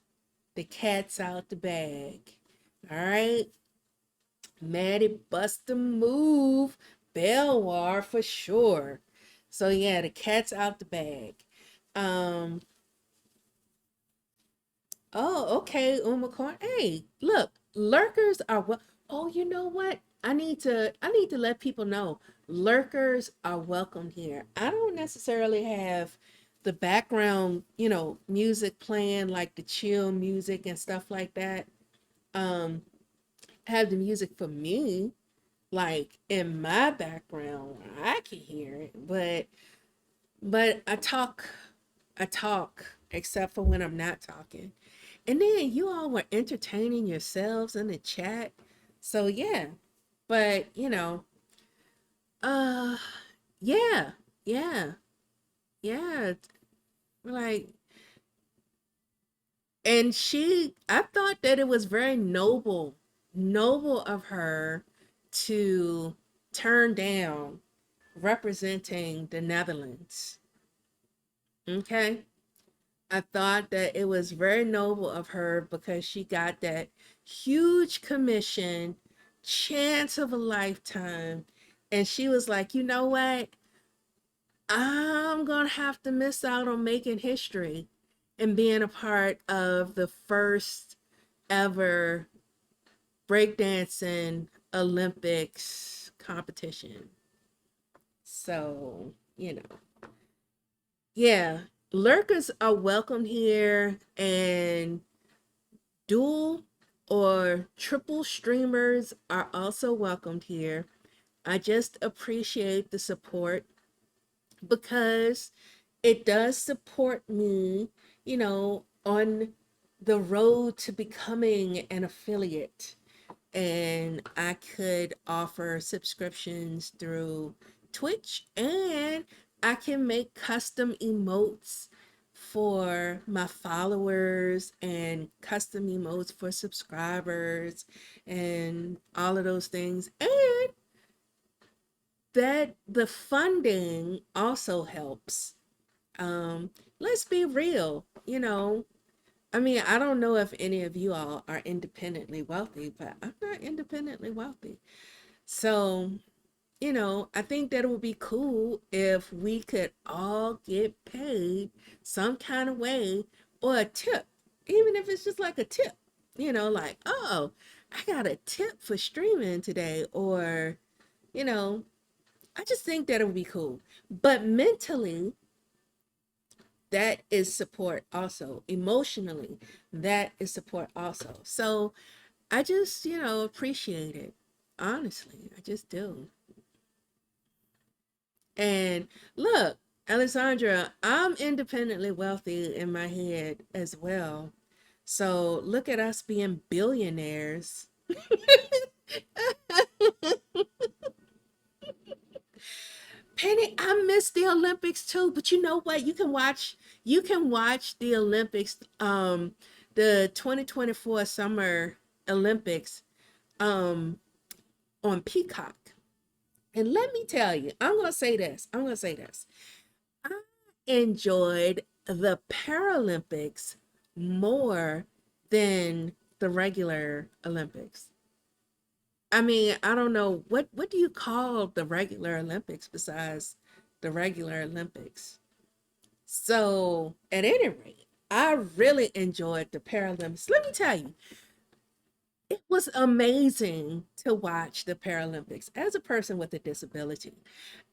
the cat's out the bag. All right? Maddie bust a move. Belwar for sure. So yeah, the cat's out the bag. Um, oh, okay, Umacorn. Hey, look, lurkers are what oh, you know what? I need to let people know. Lurkers are welcome here. I don't necessarily have the background, music playing like the chill music and stuff like that. Um, have the music for me, like in my background, I can hear it, but I talk except for when I'm not talking. And then you all were entertaining yourselves in the chat. So yeah. But, uh yeah. Yeah. Yeah. Like, and I thought that it was very noble of her to turn down representing the Netherlands. Okay? I thought that it was very noble of her because she got that huge commission, chance of a lifetime. And she was like, you know what? I'm going to have to miss out on making history and being a part of the first ever breakdancing Olympics competition. So, yeah, lurkers are welcome here, and dual or triple streamers are also welcomed here. I just appreciate the support because it does support me, on the road to becoming an affiliate. And I could offer subscriptions through Twitch, and I can make custom emotes for my followers and custom emotes for subscribers and all of those things. And that the funding also helps. Um, let's be real, I mean, I don't know if any of you all are independently wealthy, but I'm not independently wealthy. So, I think that it would be cool if we could all get paid some kind of way, or a tip, even if it's just like a tip, like, oh, I got a tip for streaming today, or, you know, I just think that it would be cool. But mentally, that is support also. Emotionally, that is support also. So I just, appreciate it. Honestly, I just do. And look, Alessandra, I'm independently wealthy in my head as well. So look at us being billionaires. Penny, I miss the Olympics too, but you know what? You can watch the Olympics, the 2024 Summer Olympics, um, on Peacock. And let me tell you, I'm gonna say this. I'm gonna say this. I enjoyed the Paralympics more than the regular Olympics. I mean, I don't know what do you call the regular Olympics besides the regular Olympics? So, at any rate, I really enjoyed the Paralympics. Let me tell you, it was amazing to watch the Paralympics. As a person with a disability,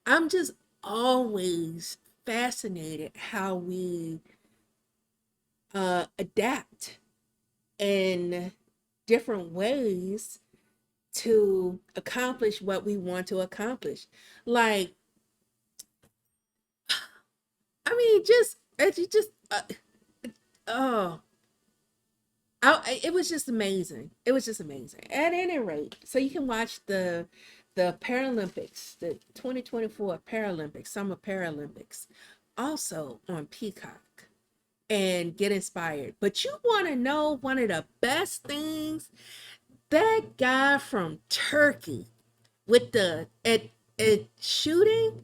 I'm just always fascinated how we adapt and different ways to accomplish what we want to accomplish. Like, I mean, just it just oh, it was just amazing. It was just amazing. At any rate, so you can watch the Paralympics, the 2024 Paralympics, Summer Paralympics, also on Peacock, and get inspired. But you want to know one of the best things? That guy from Turkey with the shooting.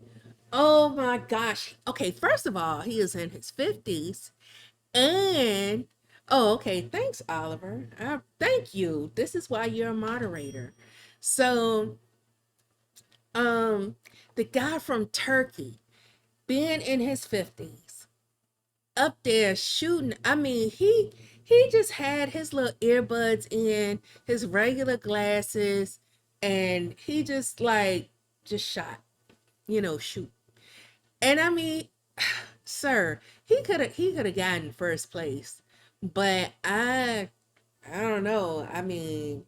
Oh my gosh. Okay, first of all, he is in his 50s. And oh, okay. Thanks, Oliver. Thank you. This is why you're a moderator. So, um, the guy from Turkey, being in his 50s, up there shooting. I mean, he just had his little earbuds in, his regular glasses, and he just like just shot, shoot. And I mean, sir, he could have gotten first place, but I don't know. I mean,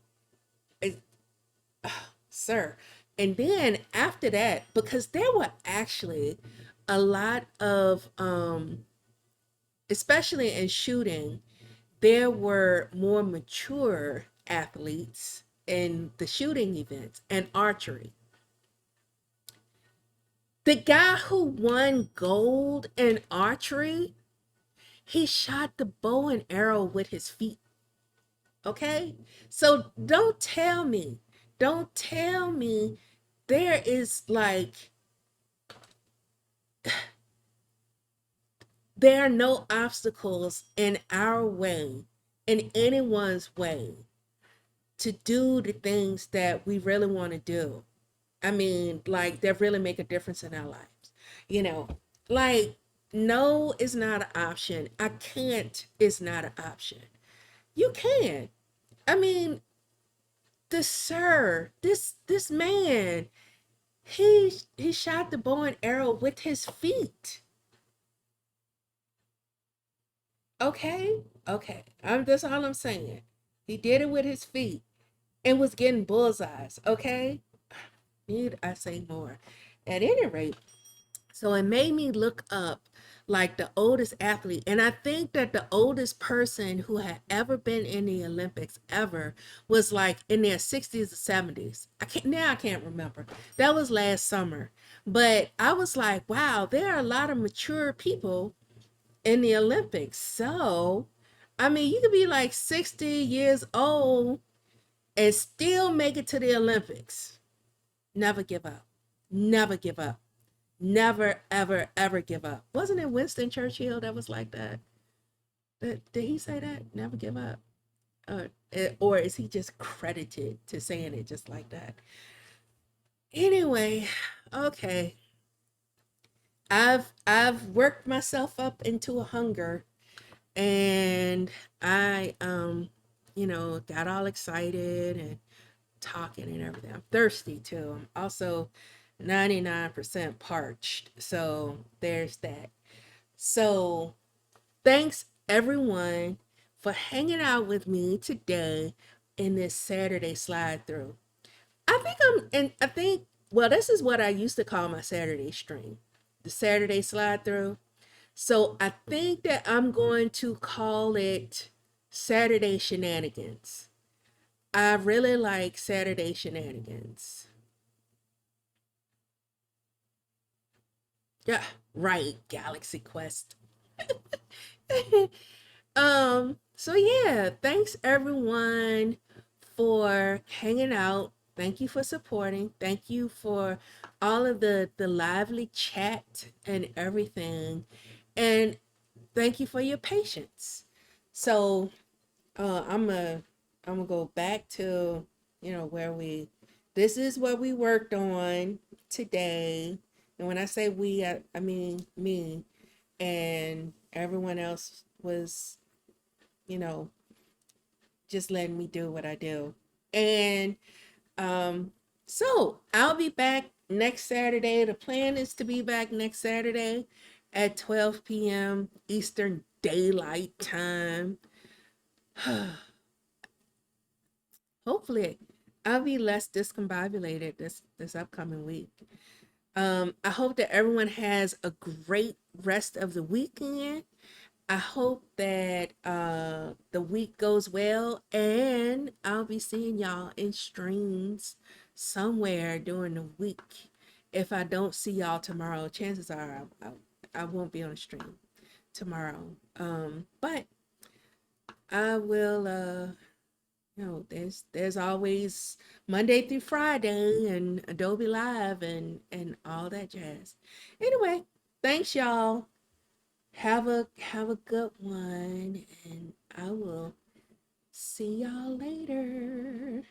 it, sir. And then after that, because there were actually a lot of especially in shooting, there were more mature athletes in the shooting events and archery. The guy who won gold in archery, he shot the bow and arrow with his feet. Okay? So don't tell me there is like, there are no obstacles in our way, in anyone's way, to do the things that we really want to do. I mean, like, that really make a difference in our lives. You know, like, no is not an option. I can't is not an option. You can. I mean, this man, he shot the bow and arrow with his feet. Okay, okay. That's all I'm saying. He did it with his feet and was getting bullseyes. Okay, need I say more? At any rate, so it made me look up like the oldest athlete. And I think that the oldest person who had ever been in the Olympics ever was like in their 60s or 70s. I can't remember. That was last summer. But I was like, wow, there are a lot of mature people in the Olympics. So, I mean, you could be like 60 years old and still make it to the Olympics. Never give up. Never give up. Never, ever, ever give up. Wasn't it Winston Churchill that was like that? Did he say that? Never give up? Or is he just credited to saying it just like that? Anyway, okay. I've worked myself up into a hunger, and I got all excited and talking and everything. I'm thirsty too. I'm also 99% parched. So there's that. So thanks everyone for hanging out with me today in this Saturday slide through. I think, well, this is what I used to call my Saturday stream, the Saturday slide through. So I think that I'm going to call it Saturday Shenanigans. I really like Saturday Shenanigans. Yeah, right, Galaxy Quest. So yeah, thanks everyone for hanging out. Thank you for supporting. Thank you for all of the lively chat and everything. And thank you for your patience. So I'm a I'm gonna go back to where we. This is what we worked on today, and when I say we, I mean me, and everyone else was you know just letting me do what I do. And um, so I'll be back next Saturday. The plan is to be back next Saturday at 12 p.m. Eastern Daylight Time. hopefully I'll be less discombobulated this upcoming week. I hope that everyone has a great rest of the weekend. I hope that the week goes well, and I'll be seeing y'all in streams somewhere during the week. If I don't see y'all tomorrow, chances are I won't be on a stream tomorrow. But I will. There's always Monday through Friday and Adobe Live and all that jazz. Anyway, thanks y'all. Have a good one, and I will see y'all later.